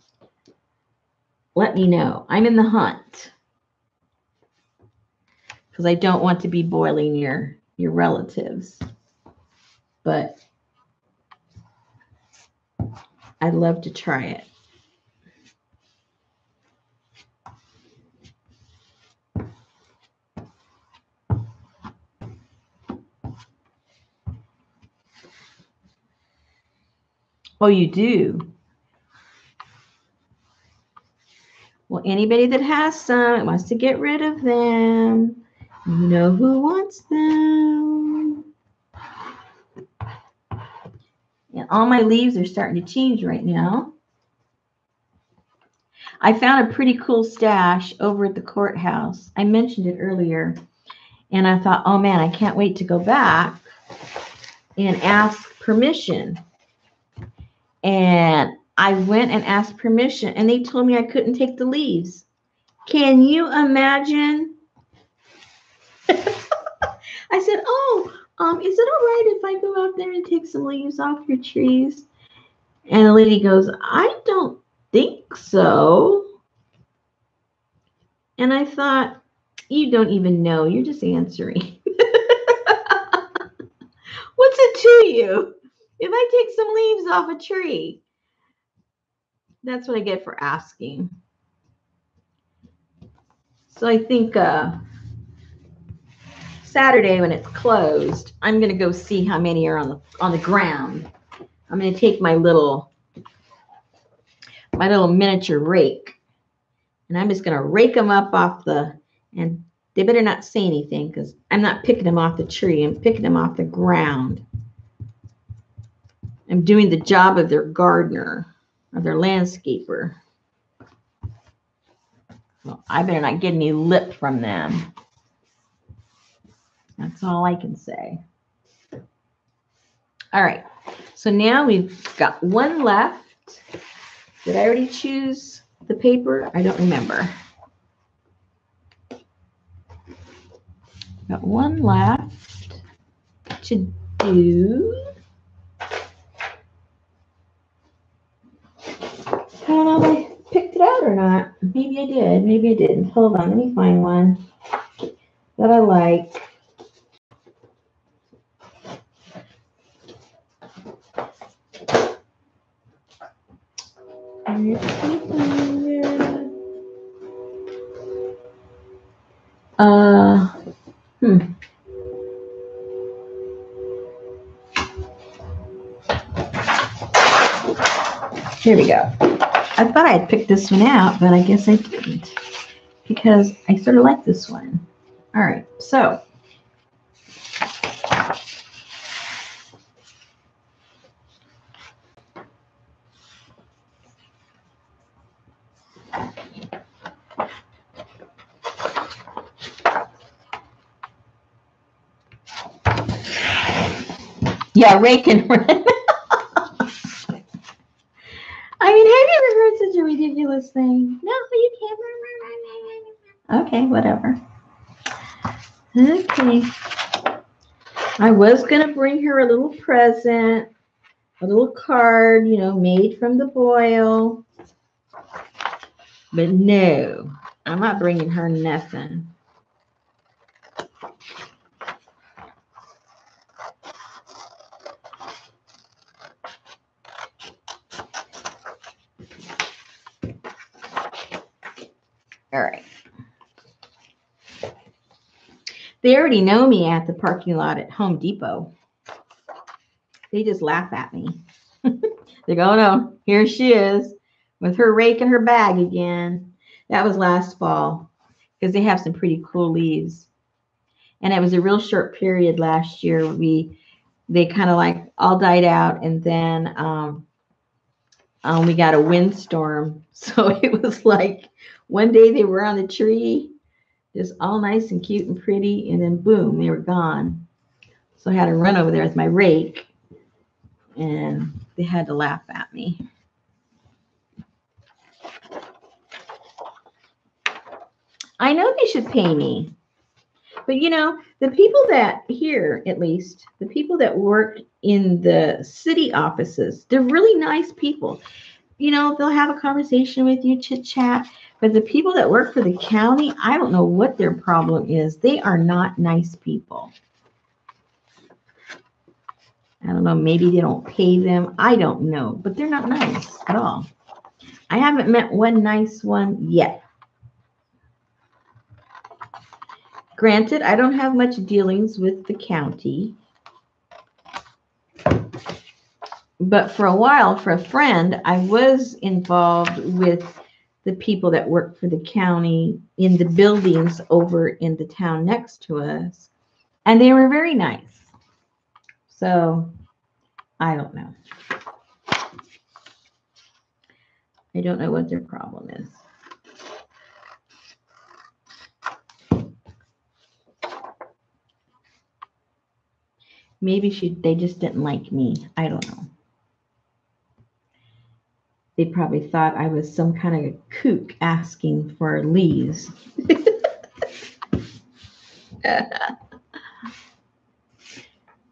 let me know. I'm in the hunt, because I don't want to be boiling your relatives. But I'd love to try it. Oh, you do? Well, anybody that has some and wants to get rid of them, you know who wants them. And all my leaves are starting to change right now. I found a pretty cool stash over at the courthouse. I mentioned it earlier. And I thought, oh man, I can't wait to go back and ask permission. And I went and asked permission, and they told me I couldn't take the leaves. Can you imagine? I said, oh, is it all right if I go out there and take some leaves off your trees? And the lady goes, I don't think so. And I thought, you don't even know. You're just answering. What's it to you if I take some leaves off a tree? That's what I get for asking. So I think Saturday when it's closed, I'm going to go see how many are on the ground. I'm going to take my little miniature rake, and I'm just going to rake them up off and they better not say anything, because I'm not picking them off the tree. I'm picking them off the ground. I'm doing the job of their gardener or their landscaper. Well, I better not get any lip from them. That's all I can say. All right. So now we've got one left. Did I already choose the paper? I don't remember. Got one left to do. I don't know if I picked it out or not. Maybe I did. Maybe I didn't. Hold on. Let me find one that I like. Here we go. I thought I had picked this one out, but I guess I didn't, because I sort of like this one. All right, so yeah, rake and run. I mean, have you ever heard such a ridiculous thing? No, you can't. Okay, whatever. Okay. I was going to bring her a little present, a little card, made from the boil. But no, I'm not bringing her nothing. All right. They already know me at the parking lot at Home Depot. They just laugh at me. They go, oh no, here she is with her rake and her bag again. That was last fall because they have some pretty cool leaves. And it was a real short period last year. They kind of like all died out, and then we got a windstorm. So it was like one day they were on the tree, just all nice and cute and pretty, and then boom, they were gone. So I had to run over there with my rake, and they had to laugh at me. I know they should pay me. But you know, the people that here, at least, the people that work in the city offices, they're really nice people. You know, they'll have a conversation with you, chit chat. But the people that work for the county, I don't know what their problem is. They are not nice people. I don't know, maybe they don't pay them. I don't know, but they're not nice at all. I haven't met one nice one yet. Granted, I don't have much dealings with the county. But for a while, for a friend, I was involved with the people that work for the county in the buildings over in the town next to us. And they were very nice. So I don't know. I don't know what their problem is. Maybe they just didn't like me. I don't know. They probably thought I was some kind of a kook asking for leaves.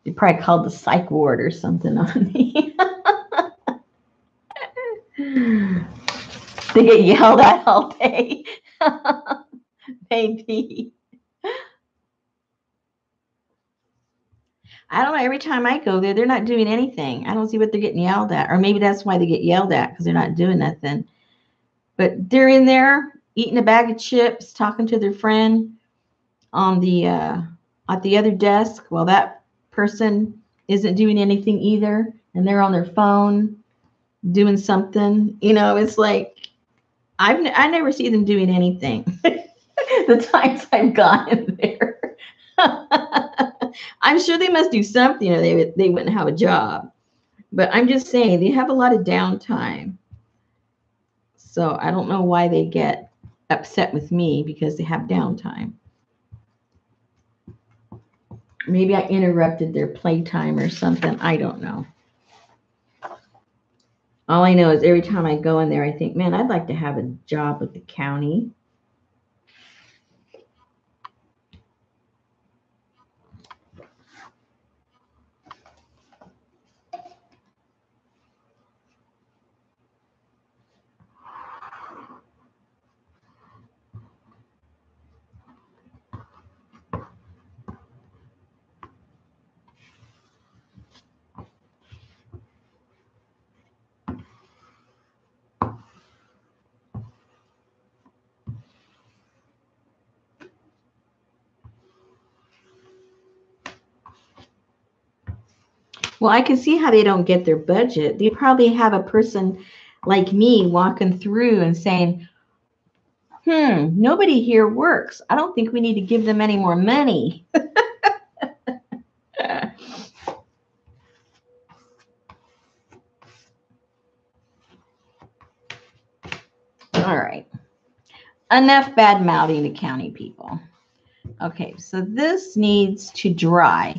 They probably called the psych ward or something on me. They get yelled at all day. Maybe. I don't know. Every time I go there, they're not doing anything. I don't see what they're getting yelled at. Or maybe that's why they get yelled at, because they're not doing nothing. But they're in there eating a bag of chips, talking to their friend on the at the other desk. Well, that person isn't doing anything either, and they're on their phone doing something. You know, it's like I never see them doing anything. The times I've gone in there. I'm sure they must do something or they wouldn't have a job. But I'm just saying they have a lot of downtime. So I don't know why they get upset with me because they have downtime. Maybe I interrupted their playtime or something. I don't know. All I know is every time I go in there, I think, man, I'd like to have a job with the county. Well, I can see how they don't get their budget. They probably have a person like me walking through and saying, nobody here works. I don't think we need to give them any more money. All right. Enough bad mouthing the county people. Okay, so this needs to dry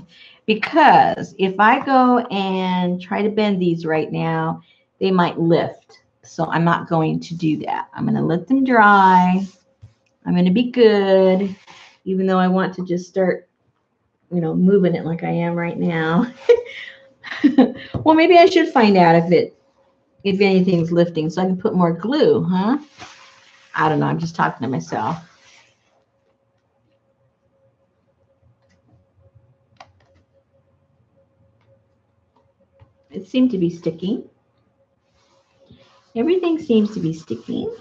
because if I go and try to bend these right now, they might lift. So I'm not going to do that. I'm going to let them dry. I'm going to be good, even though I want to just start, you know, moving it like I am right now. Well, maybe I should find out if anything's lifting so I can put more glue, huh? I don't know. I'm just talking to myself. It seemed to be sticking. Everything seems to be sticking.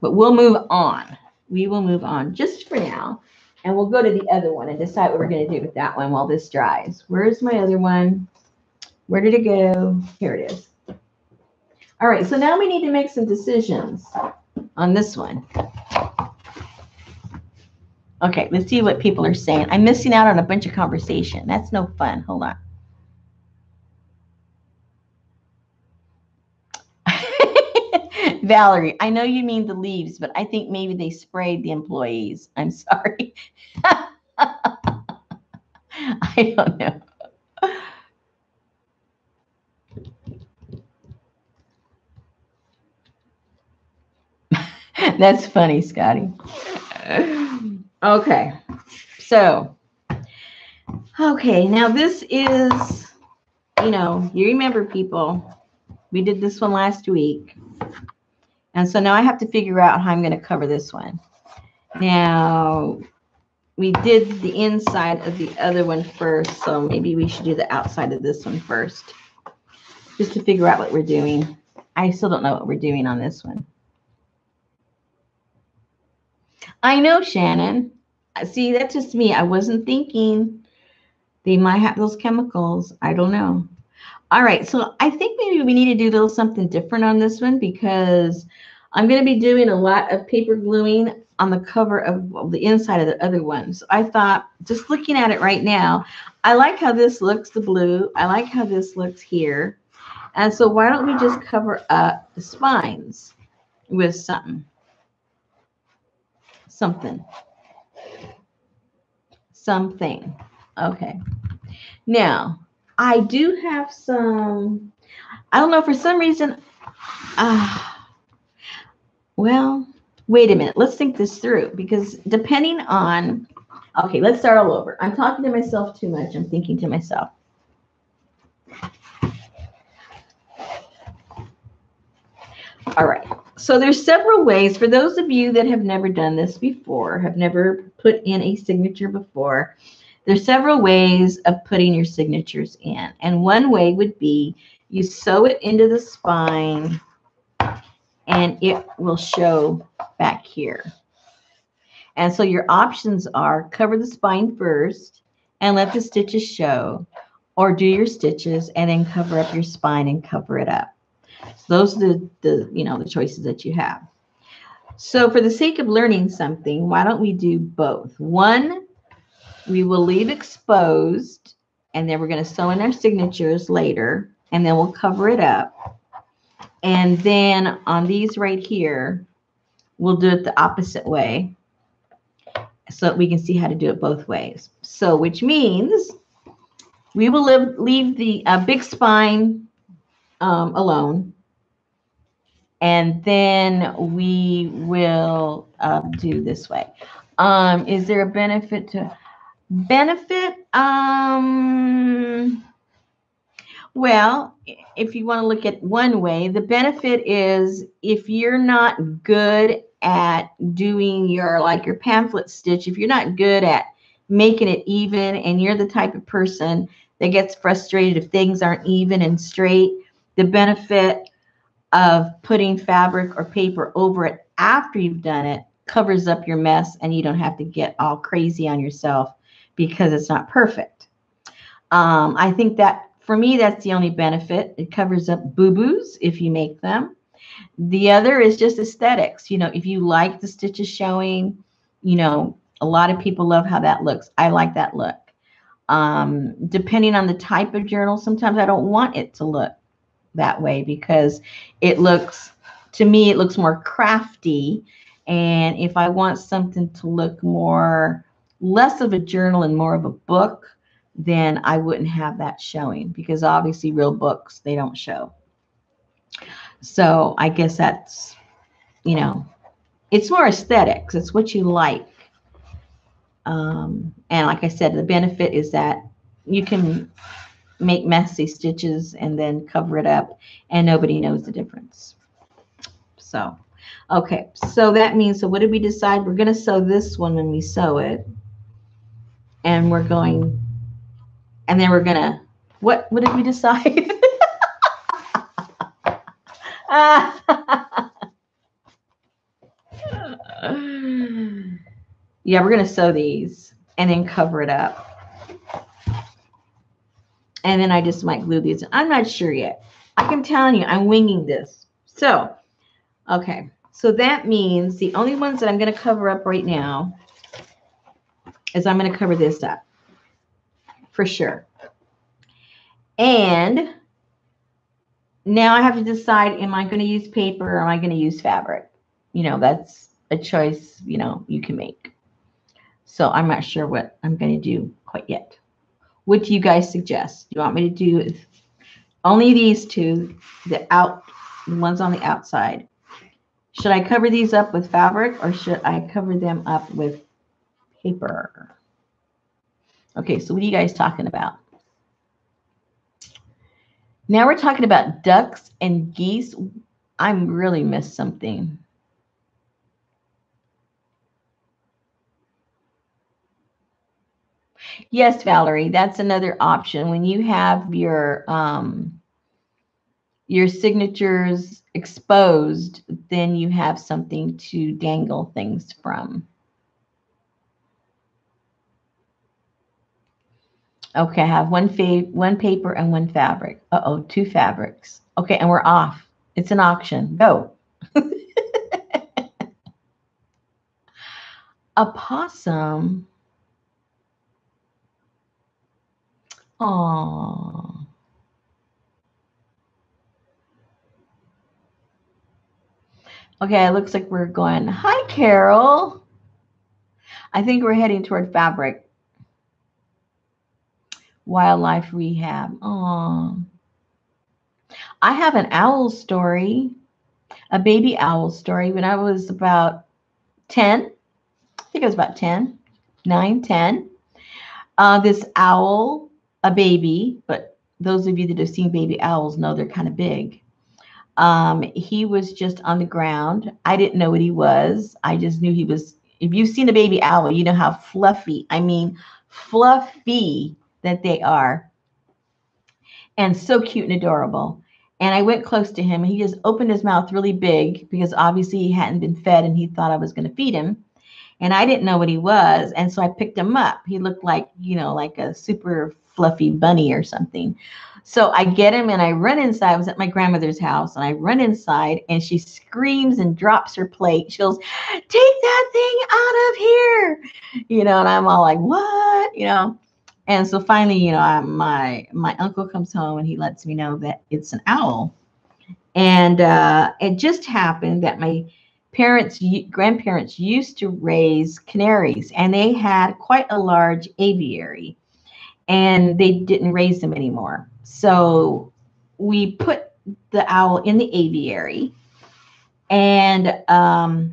But we'll move on. We will move on just for now. And we'll go to the other one and decide what we're going to do with that one while this dries. Where's my other one? Where did it go? Here it is. All right, so now we need to make some decisions on this one. Okay, let's see what people are saying. I'm missing out on a bunch of conversation. That's no fun. Hold on. Valerie, I know you mean the leaves, but I think maybe they sprayed the employees. I'm sorry. I don't know. That's funny, Scotty. Okay, so, okay, now this is, you remember, people, we did this one last week. And so now I have to figure out how I'm going to cover this one. Now, we did the inside of the other one first, so maybe we should do the outside of this one first, just to figure out what we're doing. I still don't know what we're doing on this one. I know, Shannon. See, that's just me. I wasn't thinking they might have those chemicals. I don't know. All right, so I think maybe we need to do a little something different on this one because I'm going to be doing a lot of paper gluing on the cover of the inside of the other one. So I thought, just looking at it right now, I like how this looks, the blue. I like how this looks here. And so why don't we just cover up the spines with something. Okay. Now, I do have some, I don't know, for some reason, well, wait a minute. Let's think this through because depending on, okay, let's start all over. I'm talking to myself too much. I'm thinking to myself. All right. So there's several ways for those of you that have never done this before, have never put in a signature before. There's several ways of putting your signatures in. And one way would be you sew it into the spine and it will show back here. And so your options are cover the spine first and let the stitches show, or do your stitches and then cover up your spine and cover it up. So those are the choices that you have. So for the sake of learning something, why don't we do both? One, we will leave exposed, and then we're going to sew in our signatures later, and then we'll cover it up. And then on these right here, we'll do it the opposite way so that we can see how to do it both ways. So which means we will leave the big spine alone. And then we will do this way. Is there a benefit to well, if you want to look at one way, the benefit is if you're not good at doing your pamphlet stitch, if you're not good at making it even and you're the type of person that gets frustrated if things aren't even and straight, the benefit of putting fabric or paper over it after you've done it covers up your mess and you don't have to get all crazy on yourself because it's not perfect. I think that for me, that's the only benefit. It covers up boo-boos if you make them. The other is just aesthetics. If you like the stitches showing, a lot of people love how that looks. I like that look. Depending on the type of journal, sometimes I don't want it to look that way because to me, it looks more crafty. And if I want something to look less of a journal and more of a book, then I wouldn't have that showing because obviously real books, they don't show. So I guess that's, it's more aesthetics. It's what you like. And like I said, the benefit is that you can make messy stitches and then cover it up and nobody knows the difference. So, okay. So that means, so what did we decide? We're going to sew this one when we sew it. And we're going, and then we're going to, what did we decide? Yeah, we're going to sew these and then cover it up. And then I just might glue these. I'm not sure yet. I'm telling you, I'm winging this. So, okay. So that means the only ones that I'm going to cover up right now is I'm going to cover this up for sure. And now I have to decide, am I going to use paper or am I going to use fabric? You know, that's a choice, you know, you can make. So I'm not sure what I'm going to do quite yet. What do you guys suggest? Do you want me to do only these two, the ones on the outside? Should I cover these up with fabric or should I cover them up with paper? Okay, so what are you guys talking about? Now we're talking about ducks and geese. I really missed something. Yes, Valerie, that's another option. When you have your signatures exposed, then you have something to dangle things from. Okay, I have one paper and one fabric. Uh-oh, two fabrics. Okay, and we're off. It's an auction. Go. A possum. Aww. Okay, it looks like we're going, hi, Carol. I think we're heading toward fabric. Wildlife rehab. Aww. I have an owl story, a baby owl story. When I was about 10, I think I was about 10, 9, 10. This owl, a baby, but those of you that have seen baby owls know they're kind of big. He was just on the ground. I didn't know what he was. I just knew he was. If you've seen a baby owl, you know how fluffy, I mean, fluffy that they are. And so cute and adorable. And I went close to him and he just opened his mouth really big because obviously he hadn't been fed and he thought I was going to feed him. And I didn't know what he was. And so I picked him up. He looked like, you know, like a super fluffy bunny or something. So I get him and I run inside. I was at my grandmother's house and I run inside and she screams and drops her plate. She goes, take that thing out of here. You know, and I'm all like, what? You know? And so finally, you know, my uncle comes home and he lets me know that it's an owl. And it just happened that my grandparents used to raise canaries and they had quite a large aviary and they didn't raise them anymore. So we put the owl in the aviary and I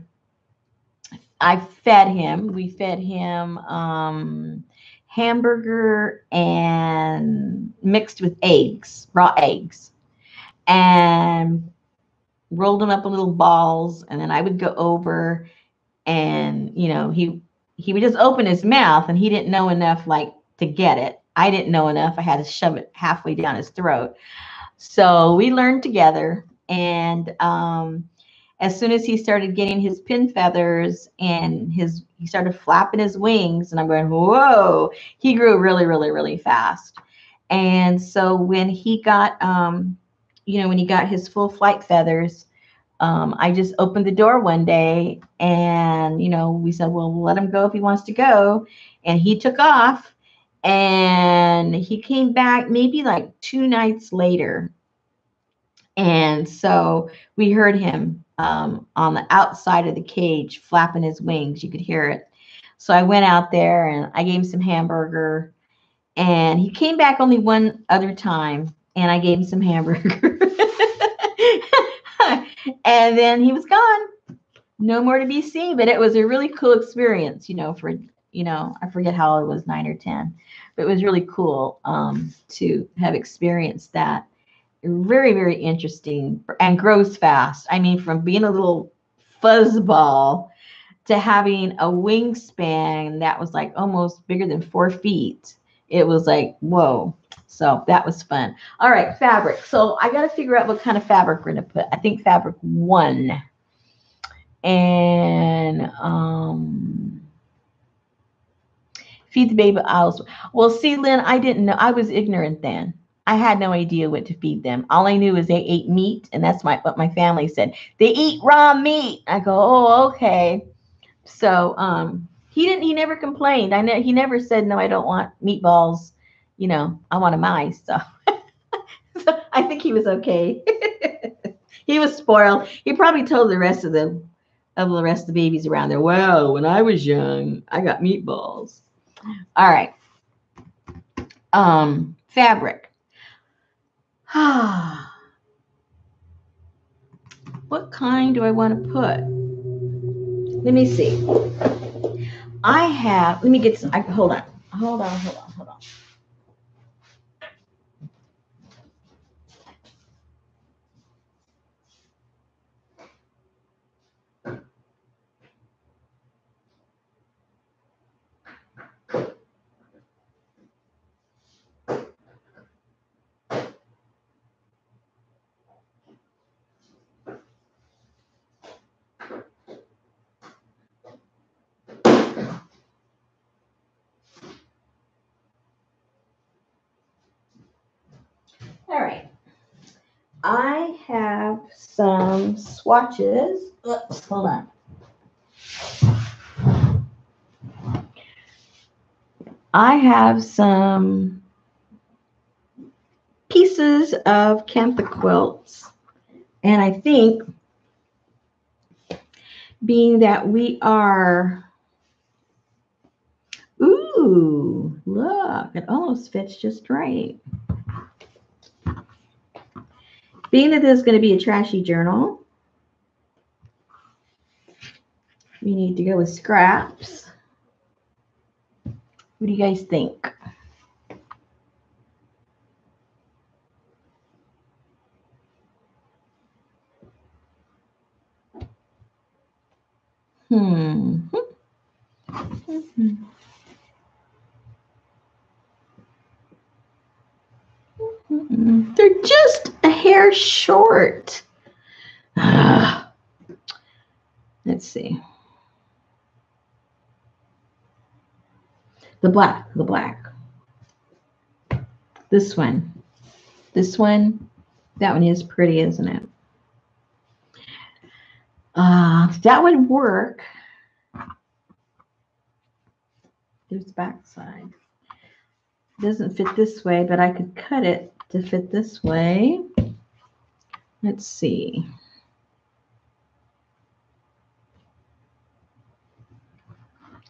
fed him. We fed him hamburger and mixed with eggs, raw eggs, and rolled them up in little balls. And then I would go over and, you know, he would just open his mouth and he didn't know enough like to get it. I didn't know enough. I had to shove it halfway down his throat. So we learned together. And as soon as he started getting his pin feathers and he started flapping his wings and I'm going, whoa, he grew really, really, really fast. And so when he got, you know, when he got his full flight feathers, I just opened the door one day and, you know, we said, well, we'll let him go if he wants to go. And he took off and he came back maybe like 2 nights later. And so we heard him on the outside of the cage flapping his wings. You could hear it. So I went out there and I gave him some hamburger and he came back only one other time and I gave him some hamburger. And then he was gone. No more to be seen, but it was a really cool experience, you know, for, you know, I forget how old it was, 9 or 10, but it was really cool to have experienced that. Very, very interesting and grows fast. I mean, from being a little fuzzball to having a wingspan that was like almost bigger than 4 feet. It was like, whoa. So that was fun. All right, fabric. So I got to figure out what kind of fabric we're going to put. I think fabric 1. And Feed the baby owls. Well, see, Lynn, I didn't know. I was ignorant then. I had no idea what to feed them. All I knew is they ate meat, and that's what my family said. They eat raw meat. I go, oh, okay. So he never complained. He never said, no, I don't want meatballs. You know, I want a mice. So, so I think he was okay. He was spoiled. He probably told the rest of the babies around there, well, when I was young, I got meatballs. All right. Fabric. What kind do I want to put? Let me see. Let me get some, hold on. All right. I have some swatches. Oops, hold on. I have some pieces of Cantha quilts, and I think being that we are, ooh, look, it almost fits just right. Being that this is going to be a trashy journal, we need to go with scraps. What do you guys think? They're just a hair short. Let's see. The black. This one. That one is pretty, isn't it? That would work. There's the back side. Doesn't fit this way, but I could cut it to fit this way. Let's see.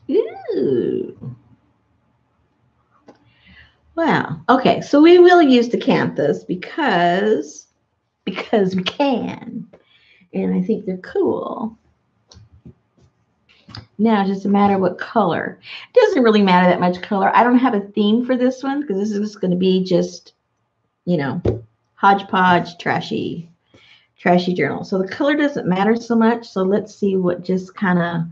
Ooh. Wow. Okay, so we will use the canthas because we can. And I think they're cool. Now it's just a matter of what color. It doesn't really matter that much color. I don't have a theme for this one because this is just going to be just, you know, hodgepodge, trashy journal. So the color doesn't matter so much. So let's see what just kind of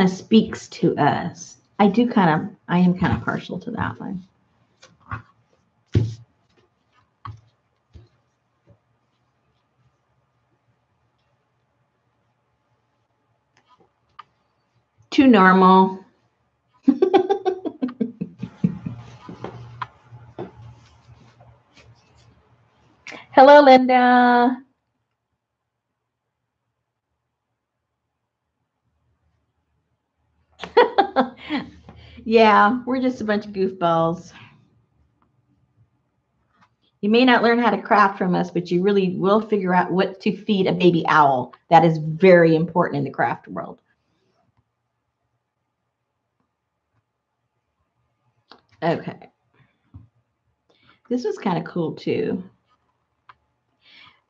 speaks to us. I am kind of partial to that one. Too normal. Hello, Linda. Yeah, we're just a bunch of goofballs. You may not learn how to craft from us, but you really will figure out what to feed a baby owl. That is very important in the craft world. Okay. This was kind of cool too.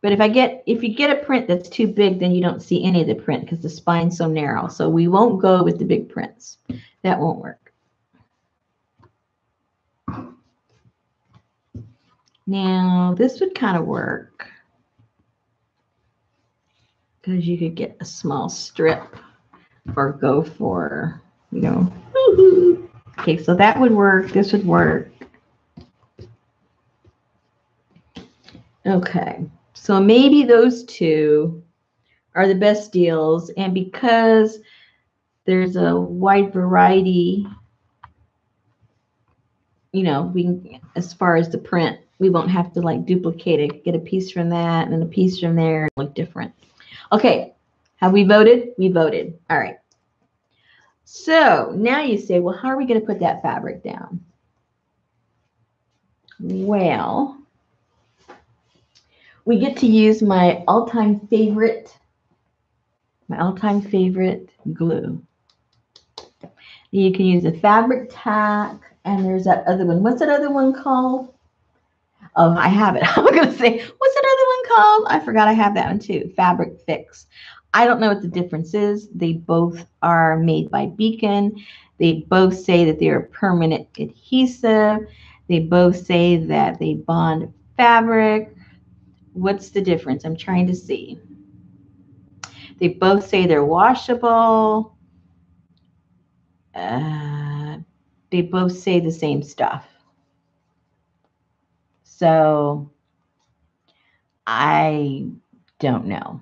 But if you get a print that's too big, then you don't see any of the print because the spine's so narrow. So we won't go with the big prints. That won't work. Now, this would kind of work because you could get a small strip or go for, you know, woo-hoo. Okay, so that would work. This would work. Okay, so maybe those two are the best deals. And because there's a wide variety, you know, we can, as far as the print, we won't have to like duplicate it, get a piece from that and then a piece from there and look different. Okay, have we voted? We voted. All right. So now you say, well, how are we going to put that fabric down? Well, we get to use my all-time favorite glue. You can use a fabric tack, and there's that other one. What's that other one called? Oh, I have it. I'm going to say, what's that other one called? I forgot I have that one too. Fabric Fix. I don't know what the difference is. They both are made by Beacon. They both say that they're permanent adhesive. They both say that they bond fabric. What's the difference? I'm trying to see. They both say they're washable. They both say the same stuff. So I don't know.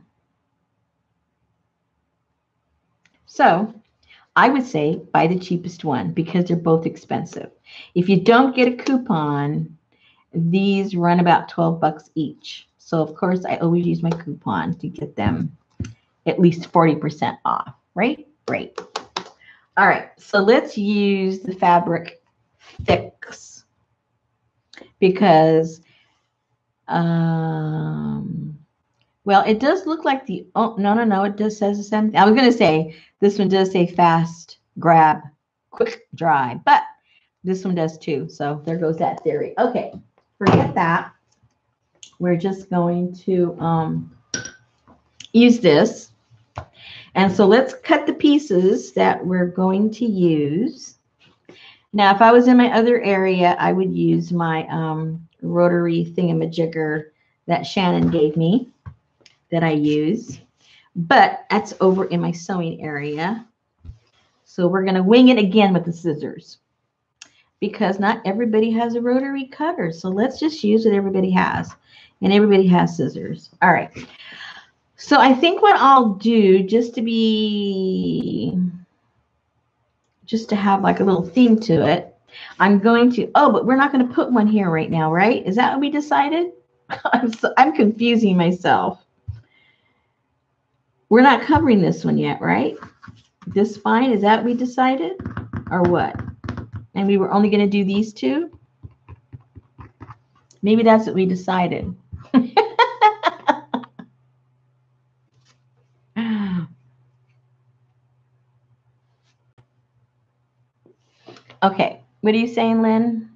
So I would say buy the cheapest one because they're both expensive. If you don't get a coupon, these run about 12 bucks each. So of course I always use my coupon to get them at least 40% off, right? Great. All right, so let's use the Fabric Fix because, well, it does look like the, oh, no, it just says the same thing. I was going to say this one does say fast, grab, quick, dry, but this one does too. So there goes that theory. Okay, forget that. We're just going to use this. And so let's cut the pieces that we're going to use. Now, if I was in my other area, I would use my rotary thingamajigger that Shannon gave me that I use. But that's over in my sewing area. So we're going to wing it again with the scissors because not everybody has a rotary cutter. So let's just use what everybody has. And everybody has scissors. All right. So I think what I'll do just to have like a little theme to it, I'm going to, oh, but we're not going to put one here right now, right? Is that what we decided? I'm confusing myself. We're not covering this one yet, right? This fine, is that what we decided? Or what? And we were only going to do these two? Maybe that's what we decided. Okay, what are you saying, Lynn?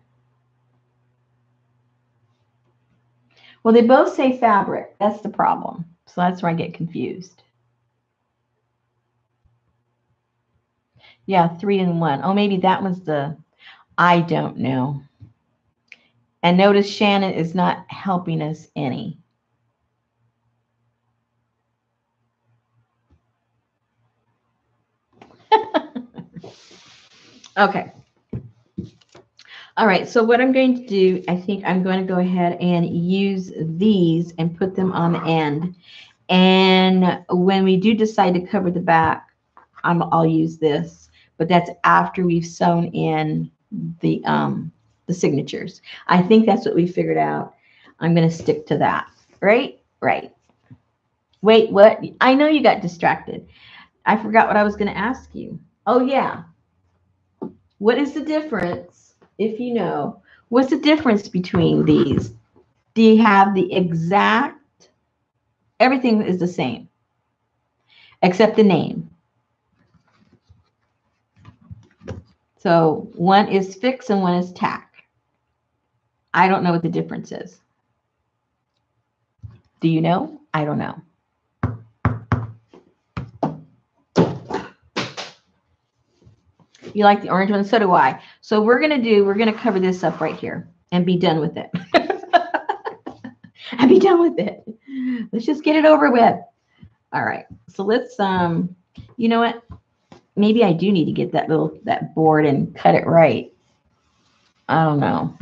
Well, they both say fabric. That's the problem. So that's where I get confused. Yeah, 3 and 1. Oh, maybe that was the, I don't know. And notice Shannon is not helping us any. Okay. All right, so what I'm going to do, I think I'm going to go ahead and use these and put them on the end. And when we do decide to cover the back, I'll use this, but that's after we've sewn in the signatures. I think that's what we figured out. I'm going to stick to that. Right? Right. Wait, what? I know you got distracted. I forgot what I was going to ask you. Oh, yeah. What is the difference, if you know, what's the difference between these? Do you have the exact, everything is the same, except the name. So one is fix and one is tack. I don't know what the difference is. Do you know? I don't know. You like the orange one? So do I. So we're going to cover this up right here and be done with it. And be done with it. Let's just get it over with. All right. So let's, you know what? Maybe I do need to get that board and cut it right. I don't know.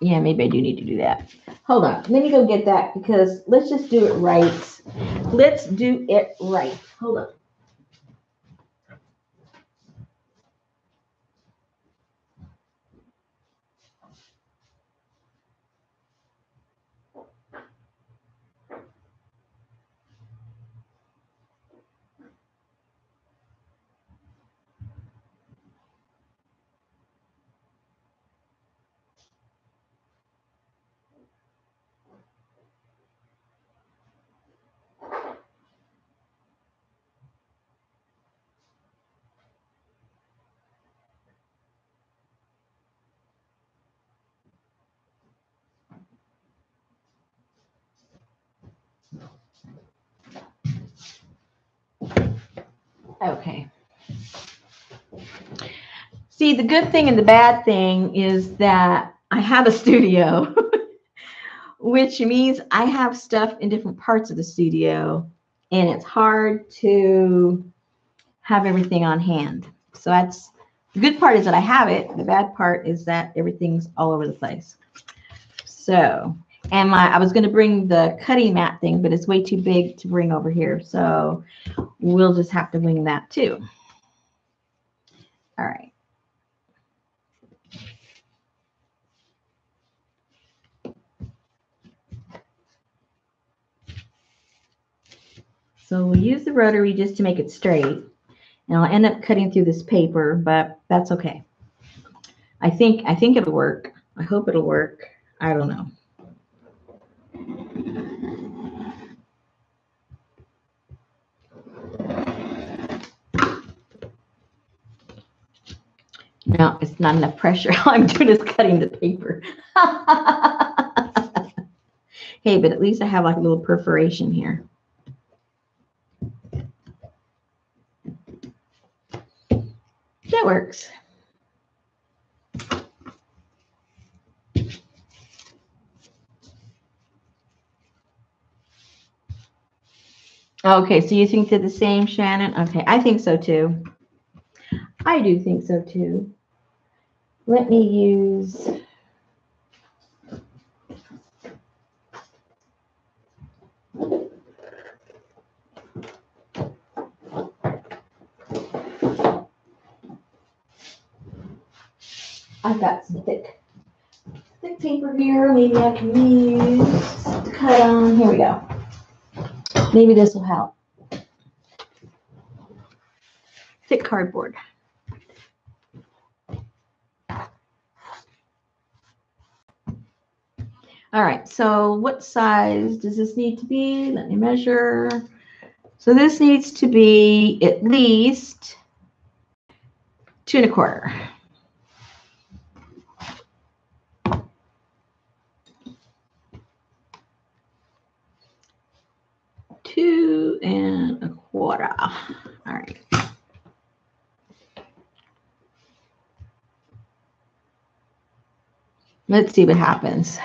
Yeah, maybe I do need to do that. Hold on. Let me go get that because let's just do it right. Let's do it right. Hold on. Okay. See, the good thing and the bad thing is that I have a studio, which means I have stuff in different parts of the studio, and it's hard to have everything on hand. So that's the good part is that I have it. The bad part is that everything's all over the place. So, and I was going to bring the cutting mat thing, but it's way too big to bring over here. So we'll just have to wing that too. All right. So we'll use the rotary just to make it straight. And I'll end up cutting through this paper, but that's okay. I think it'll work. I hope it'll work. I don't know. No, it's not enough pressure. All I'm doing is cutting the paper. Hey, but at least I have like a little perforation here. That works. Okay, so you think they're the same, Shannon? Okay, I think so too. I do think so too. Let me use... I've got some thick paper here. Maybe I can use to cut on. Here we go. Maybe this will help. Thick cardboard. All right, so what size does this need to be? Let me measure. So this needs to be at least 2 1/4. Two and 1/4. All right. Let's see what happens.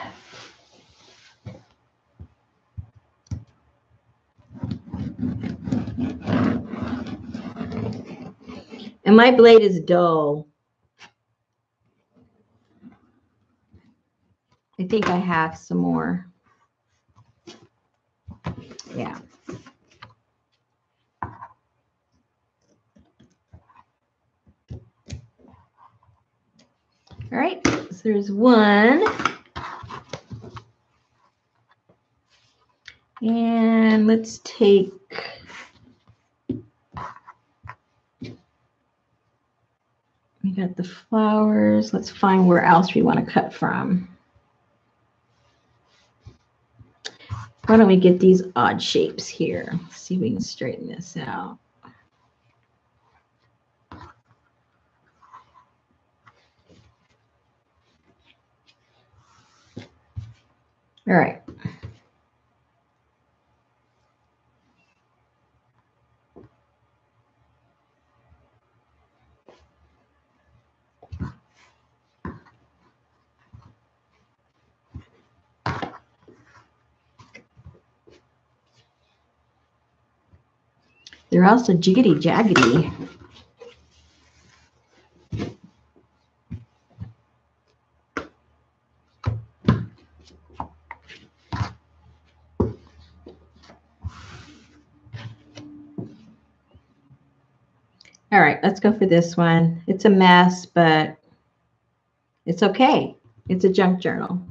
And my blade is dull. I think I have some more. Yeah. All right, so there's one. And let's take... We got the flowers. Let's find where else we want to cut from. Why don't we get these odd shapes here? Let's see if we can straighten this out. All right. They're also jiggity jaggedy. All right, let's go for this one. It's a mess, but it's okay. It's a junk journal.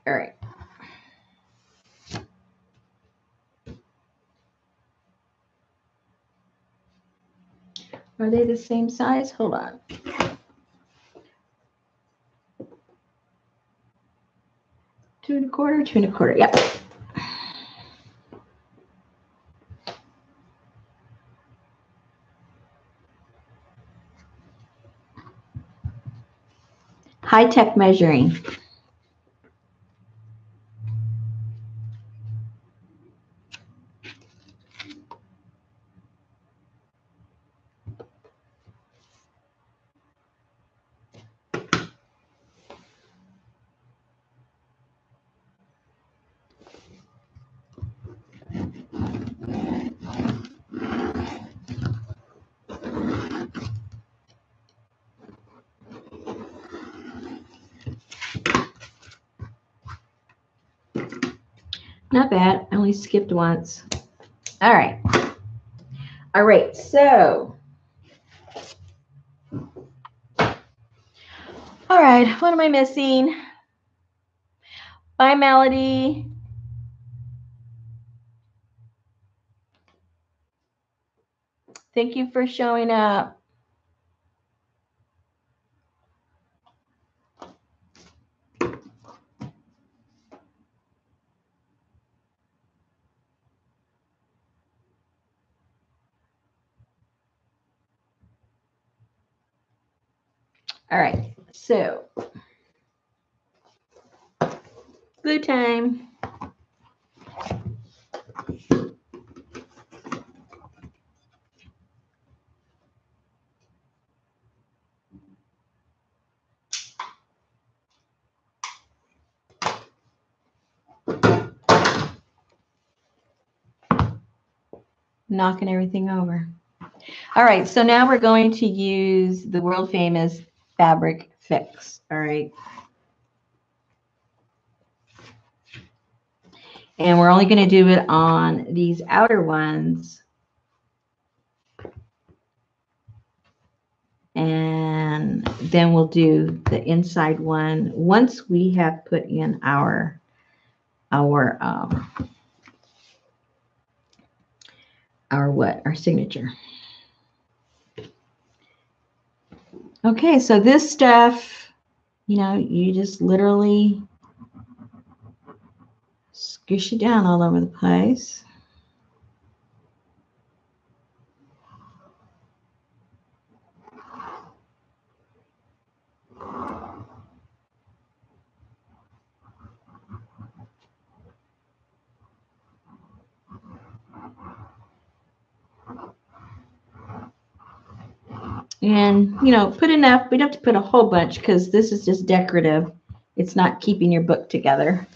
All right. Are they the same size? Hold on. Two and a quarter, two and a quarter. Yep. High-tech measuring. Not bad. I only skipped once. All right. All right. So, all right. What am I missing? Bye, Melody. Thank you for showing up. All right. So, glue time. Knocking everything over. All right, so now we're going to use the world famous fabric fix. All right. And we're only going to do it on these outer ones. And then we'll do the inside one once we have put in our signature. Okay, so this stuff, you know, you just literally squish it down all over the place. And, you know, put enough. We don't have to put a whole bunch because this is just decorative. It's not keeping your book together.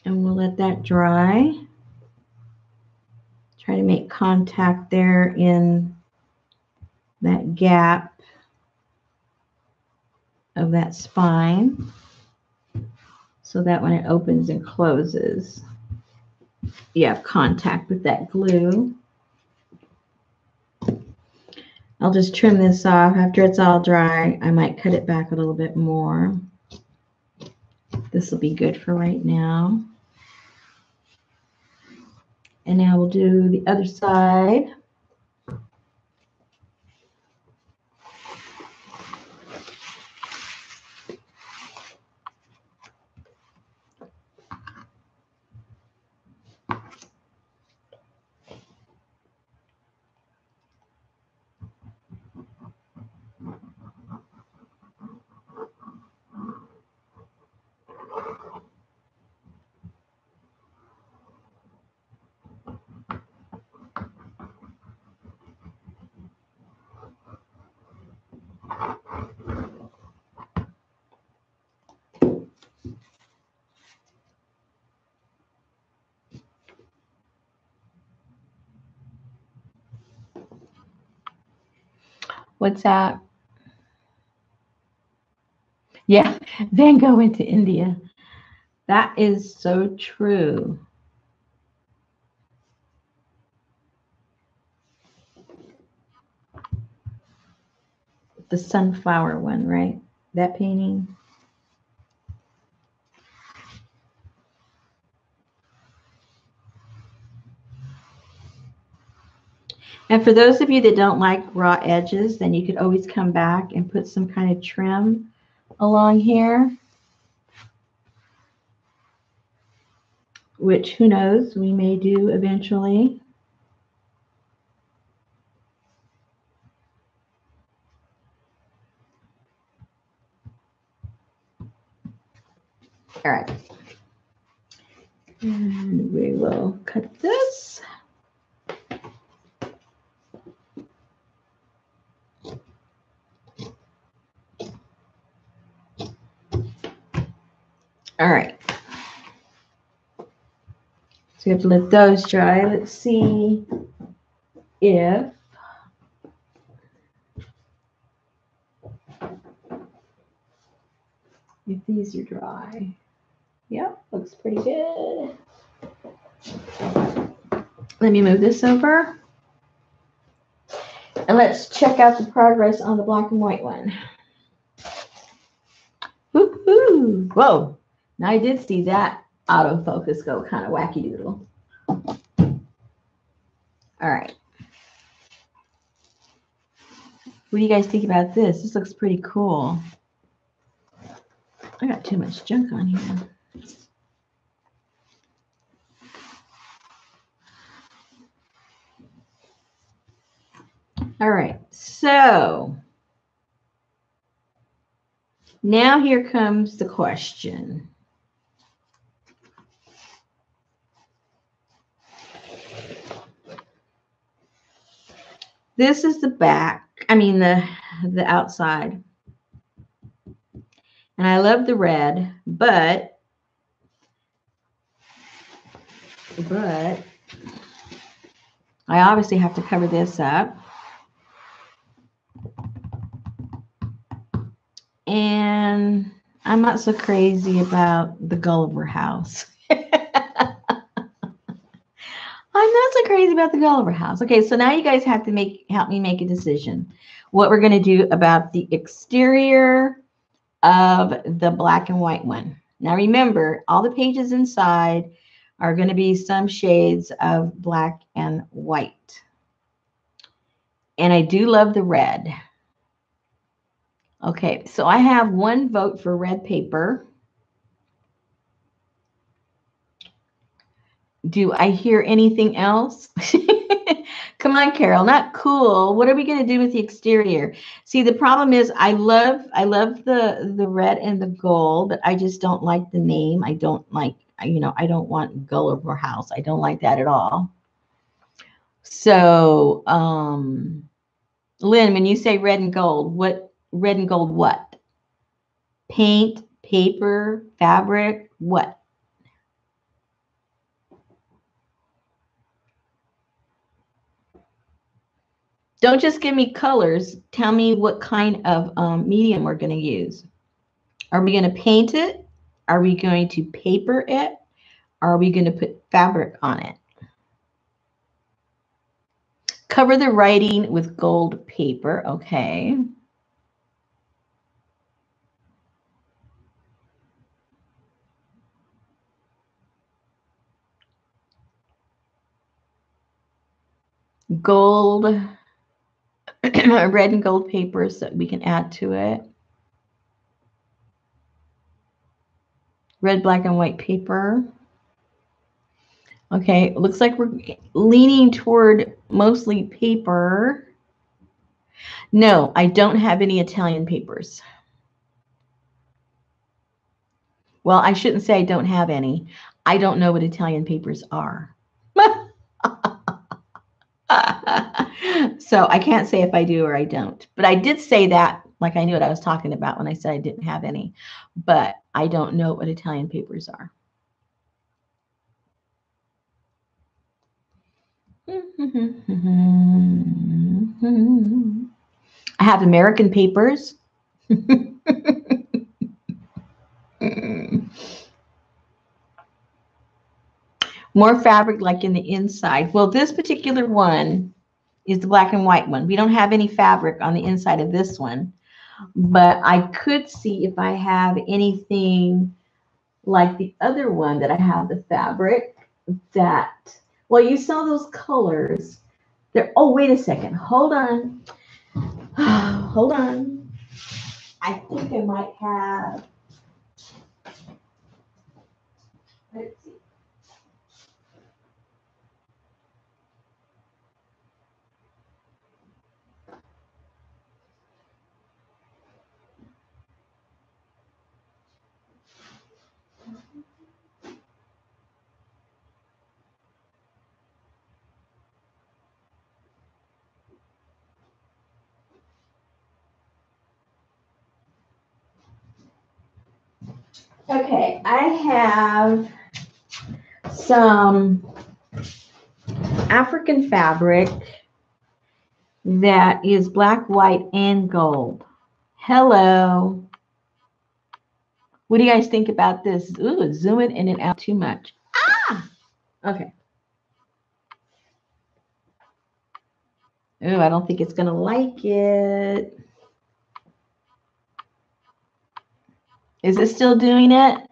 And we'll let that dry. Try to make contact there in that gap of that spine so that when it opens and closes, you have contact with that glue. I'll just trim this off after it's all dry. I might cut it back a little bit more. This will be good for right now. And now we'll do the other side. What's that? Yeah, Van Gogh went to India. That is so true. The sunflower one, right? That painting. And for those of you that don't like raw edges, then you could always come back and put some kind of trim along here, which who knows, we may do eventually. All right. And we will cut this. All right. So we have to let those dry. Let's see if these are dry. Yep, looks pretty good. Let me move this over. And let's check out the progress on the black and white one. Woohoo! Whoa! Now I did see that autofocus go kind of wacky doodle. All right. What do you guys think about this? This looks pretty cool. I got too much junk on here. All right, so now here comes the question. This is the back, the outside. And I love the red, but I obviously have to cover this up. And I'm not so crazy about the Gulliver house. I'm not so crazy about the Gulliver house. Okay, so now you guys have to help me make a decision. What we're going to do about the exterior of the black and white one. Now remember, all the pages inside are going to be some shades of black and white. And I do love the red. Okay, so I have one vote for red paper. Do I hear anything else? Come on, Carol, not cool. What are we going to do with the exterior? See, the problem is I love the red and the gold, but I just don't like the name. I don't like, I don't want Gulliver House. I don't like that at all. So, Lynn, when you say red and gold, what red and gold what? Paint, paper, fabric, what? Don't just give me colors. Tell me what kind of medium we're going to use. Are we going to paint it? Are we going to paper it? Are we going to put fabric on it? Cover the writing with gold paper. Okay. Gold, red and gold paper so we can add to it. Red, black, and white paper. Okay, looks like we're leaning toward mostly paper. No, I don't have any Italian papers. Well, I shouldn't say I don't have any. I don't know what Italian papers are. So I can't say if I do or I don't. But I did say that like I knew what I was talking about when I said I didn't have any. But I don't know what Italian papers are. I have American papers. More fabric like in the inside. Well, this particular one is the black and white one. We don't have any fabric on the inside of this one, but I could see if I have anything like the other one that I have the fabric that, well, you saw those colors. They're, oh, wait a second. Hold on. Hold on. I think I might have, let's see. Okay, I have some African fabric that is black, white, and gold. Hello. What do you guys think about this? Ooh, it's zooming in and out too much. Ah! Okay. Ooh, I don't think it's going to like it. Is it still doing it?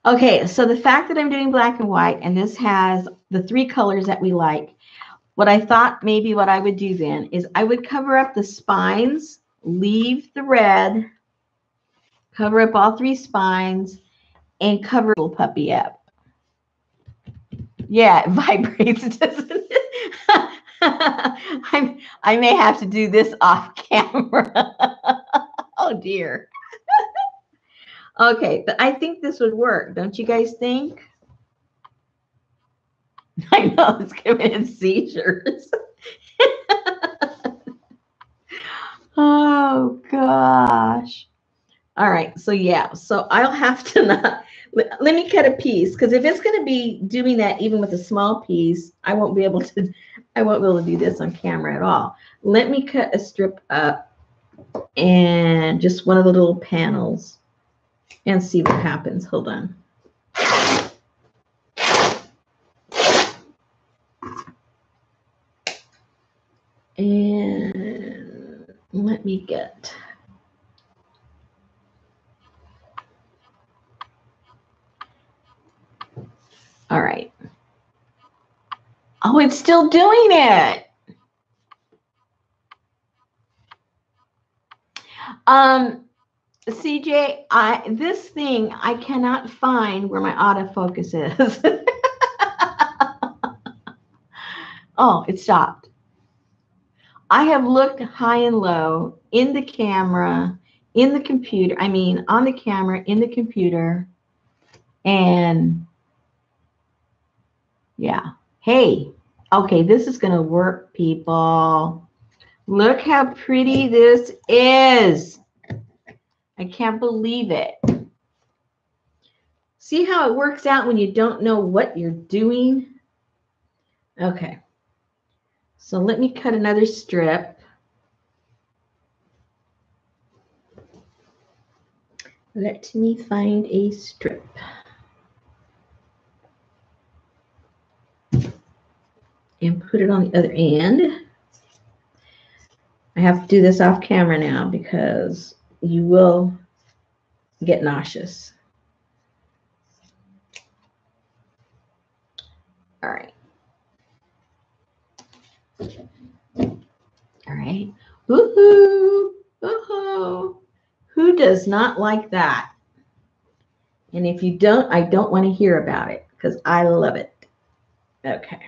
Okay, so the fact that I'm doing black and white, and this has the three colors that we like, what I thought maybe what I would do then is I would cover up the spines, leave the red, cover up all three spines, and cover the little puppy up. Yeah, it vibrates, doesn't it? I may have to do this off camera. Oh, dear. Okay, but I think this would work. Don't you guys think? I know it's giving it seizures. Oh, gosh. All right, so yeah, so I'll have to not, let me cut a piece, because if it's going to be doing that even with a small piece, I won't be able to do this on camera at all. Let me cut a strip up and just one of the little panels and see what happens. Hold on. And let me get, all right. Oh, it's still doing it. CJ, this thing, I cannot find where my autofocus is. Oh, it stopped. I have looked high and low in the camera, in the computer, I mean, on the camera, in the computer, and yeah. Hey, okay, this is going to work, people. Look how pretty this is. I can't believe it. See how it works out when you don't know what you're doing? Okay. So let me cut another strip. Let me find a strip. And put it on the other end. I have to do this off camera now because you will get nauseous. All right. All right. Woohoo! Woohoo! Who does not like that? And if you don't, I don't want to hear about it because I love it. Okay.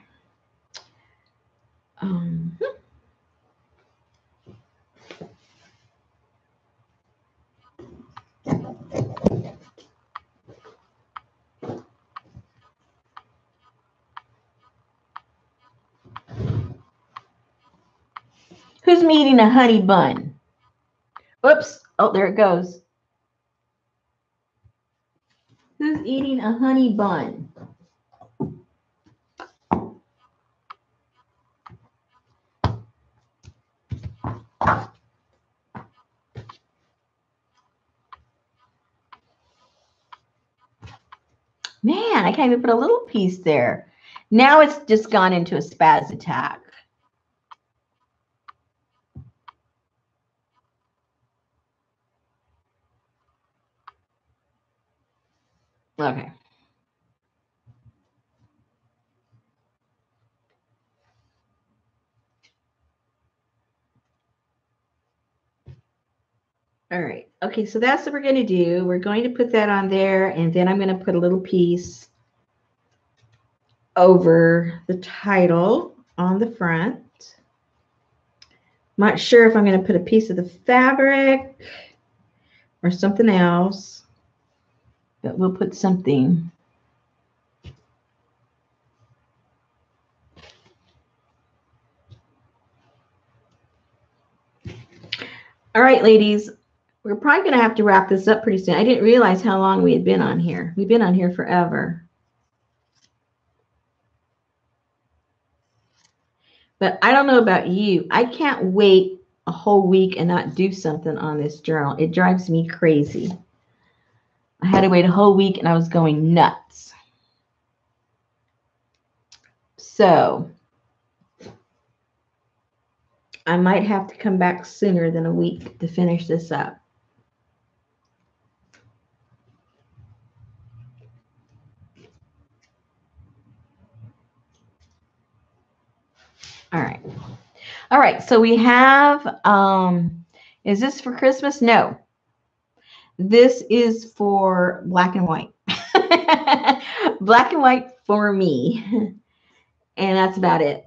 Who's eating a honey bun? Oops. Oh, there it goes. Who's eating a honey bun? Man, I can't even put a little piece there. Now it's just gone into a spaz attack. Okay. All right. Okay, so that's what we're going to do. We're going to put that on there, and then I'm going to put a little piece over the title on the front. Not sure if I'm going to put a piece of the fabric or something else, but we'll put something. All right, ladies, we're probably going to have to wrap this up pretty soon. I didn't realize how long we had been on here. We've been on here forever. But I don't know about you. I can't wait a whole week and not do something on this journal. It drives me crazy. I had to wait a whole week and I was going nuts. So I might have to come back sooner than a week to finish this up. All right. All right. So we have, is this for Christmas? No. This is for black and white. Black and white for me. And that's about it.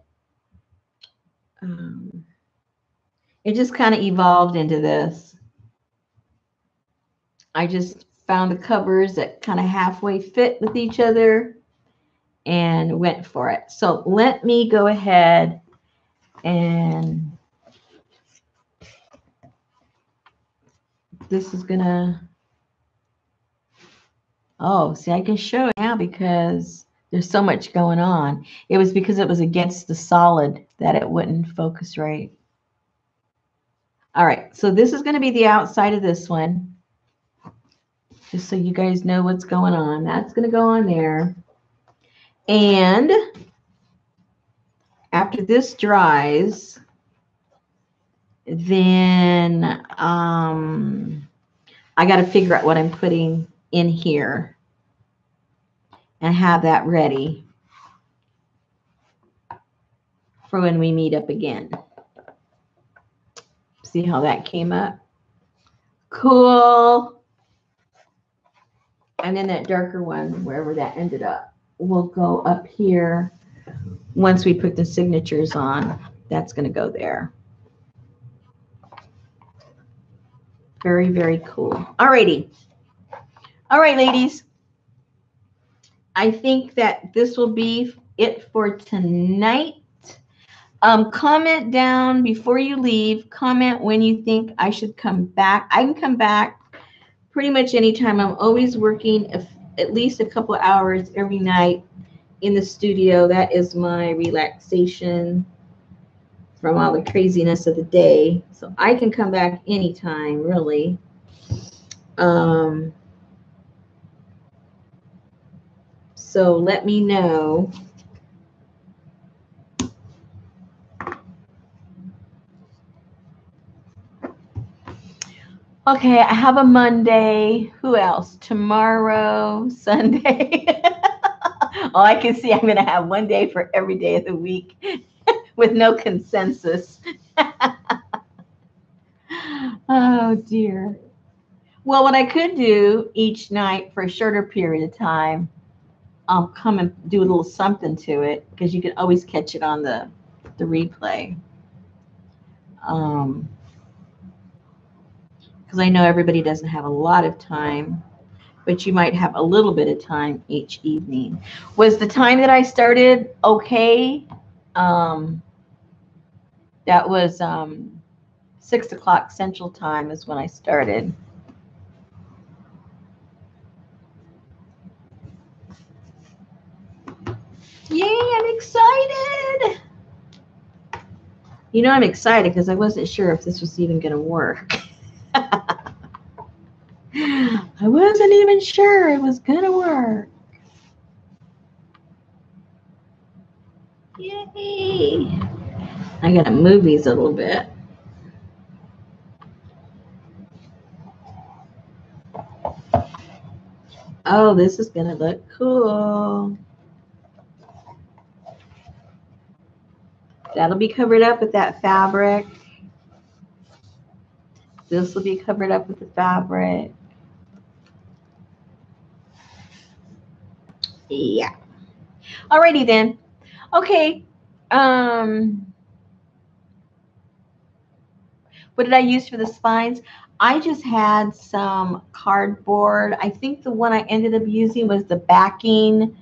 It just kind of evolved into this. I just found the covers that kind of halfway fit with each other and went for it. So let me go ahead and this is gonna, oh, see, I can show it now because there's so much going on. It was because it was against the solid that it wouldn't focus right. All right, so this is going to be the outside of this one, just so you guys know what's going on. That's going to go on there. And after this dries, then I got to figure out what I'm putting in here and have that ready for when we meet up again. See how that came up? Cool. And then that darker one, wherever that ended up, will go up here. Once we put the signatures on, that's going to go there. Very, very cool. All righty. All right, ladies. I think that this will be it for tonight. Comment down before you leave. Comment when you think I should come back. I can come back pretty much anytime. I'm always working at least a couple hours every night in the studio. That is my relaxation from all the craziness of the day. So I can come back anytime, really. So let me know. Okay, I have a Monday. Who else? Tomorrow, Sunday. Oh, I can see I'm going to have one day for every day of the week with no consensus. Oh, dear. Well, what I could do each night for a shorter period of time, come and do a little something to it, because you can always catch it on the replay. Because I know everybody doesn't have a lot of time, but you might have a little bit of time each evening. Was the time that I started okay? That was 6 o'clock Central Time is when I started. Yay, I'm excited. You know, I'm excited because I wasn't sure if this was even going to work. I wasn't even sure it was going to work. Yay! I gotta move these a little bit. Oh, this is gonna look cool. That'll be covered up with that fabric. This will be covered up with the fabric. Yeah. Alrighty then. Okay. What did I use for the spines? I just had some cardboard. I think the one I ended up using was the backing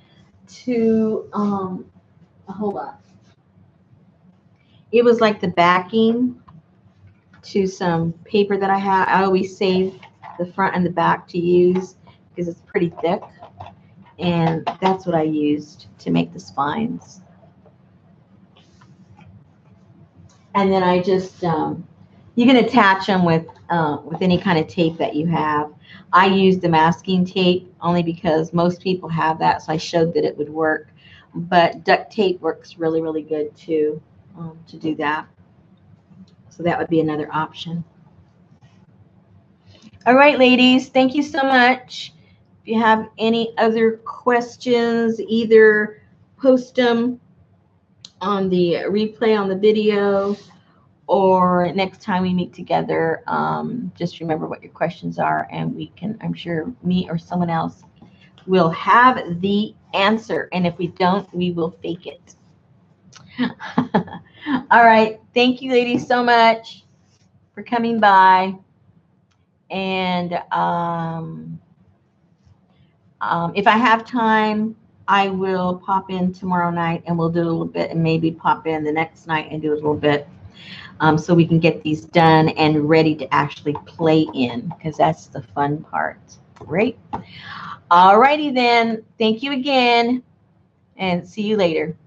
to hold on. It was like the backing to some paper that I had. I always save the front and the back to use because it's pretty thick. And that's what I used to make the spines. And then I just, you can attach them with any kind of tape that you have. I used the masking tape only because most people have that, so I showed that it would work. But duct tape works really, really good too, to do that. So that would be another option. All right, ladies, thank you so much. If you have any other questions, either post them on the replay on the video, or next time we meet together, just remember what your questions are, and we can, I'm sure me or someone else will have the answer. And if we don't, we will fake it. All right. Thank you, ladies, so much for coming by. And if I have time, I will pop in tomorrow night and we'll do a little bit, and maybe pop in the next night and do a little bit, so we can get these done and ready to actually play in, because that's the fun part. Great. All righty then. Thank you again, and see you later.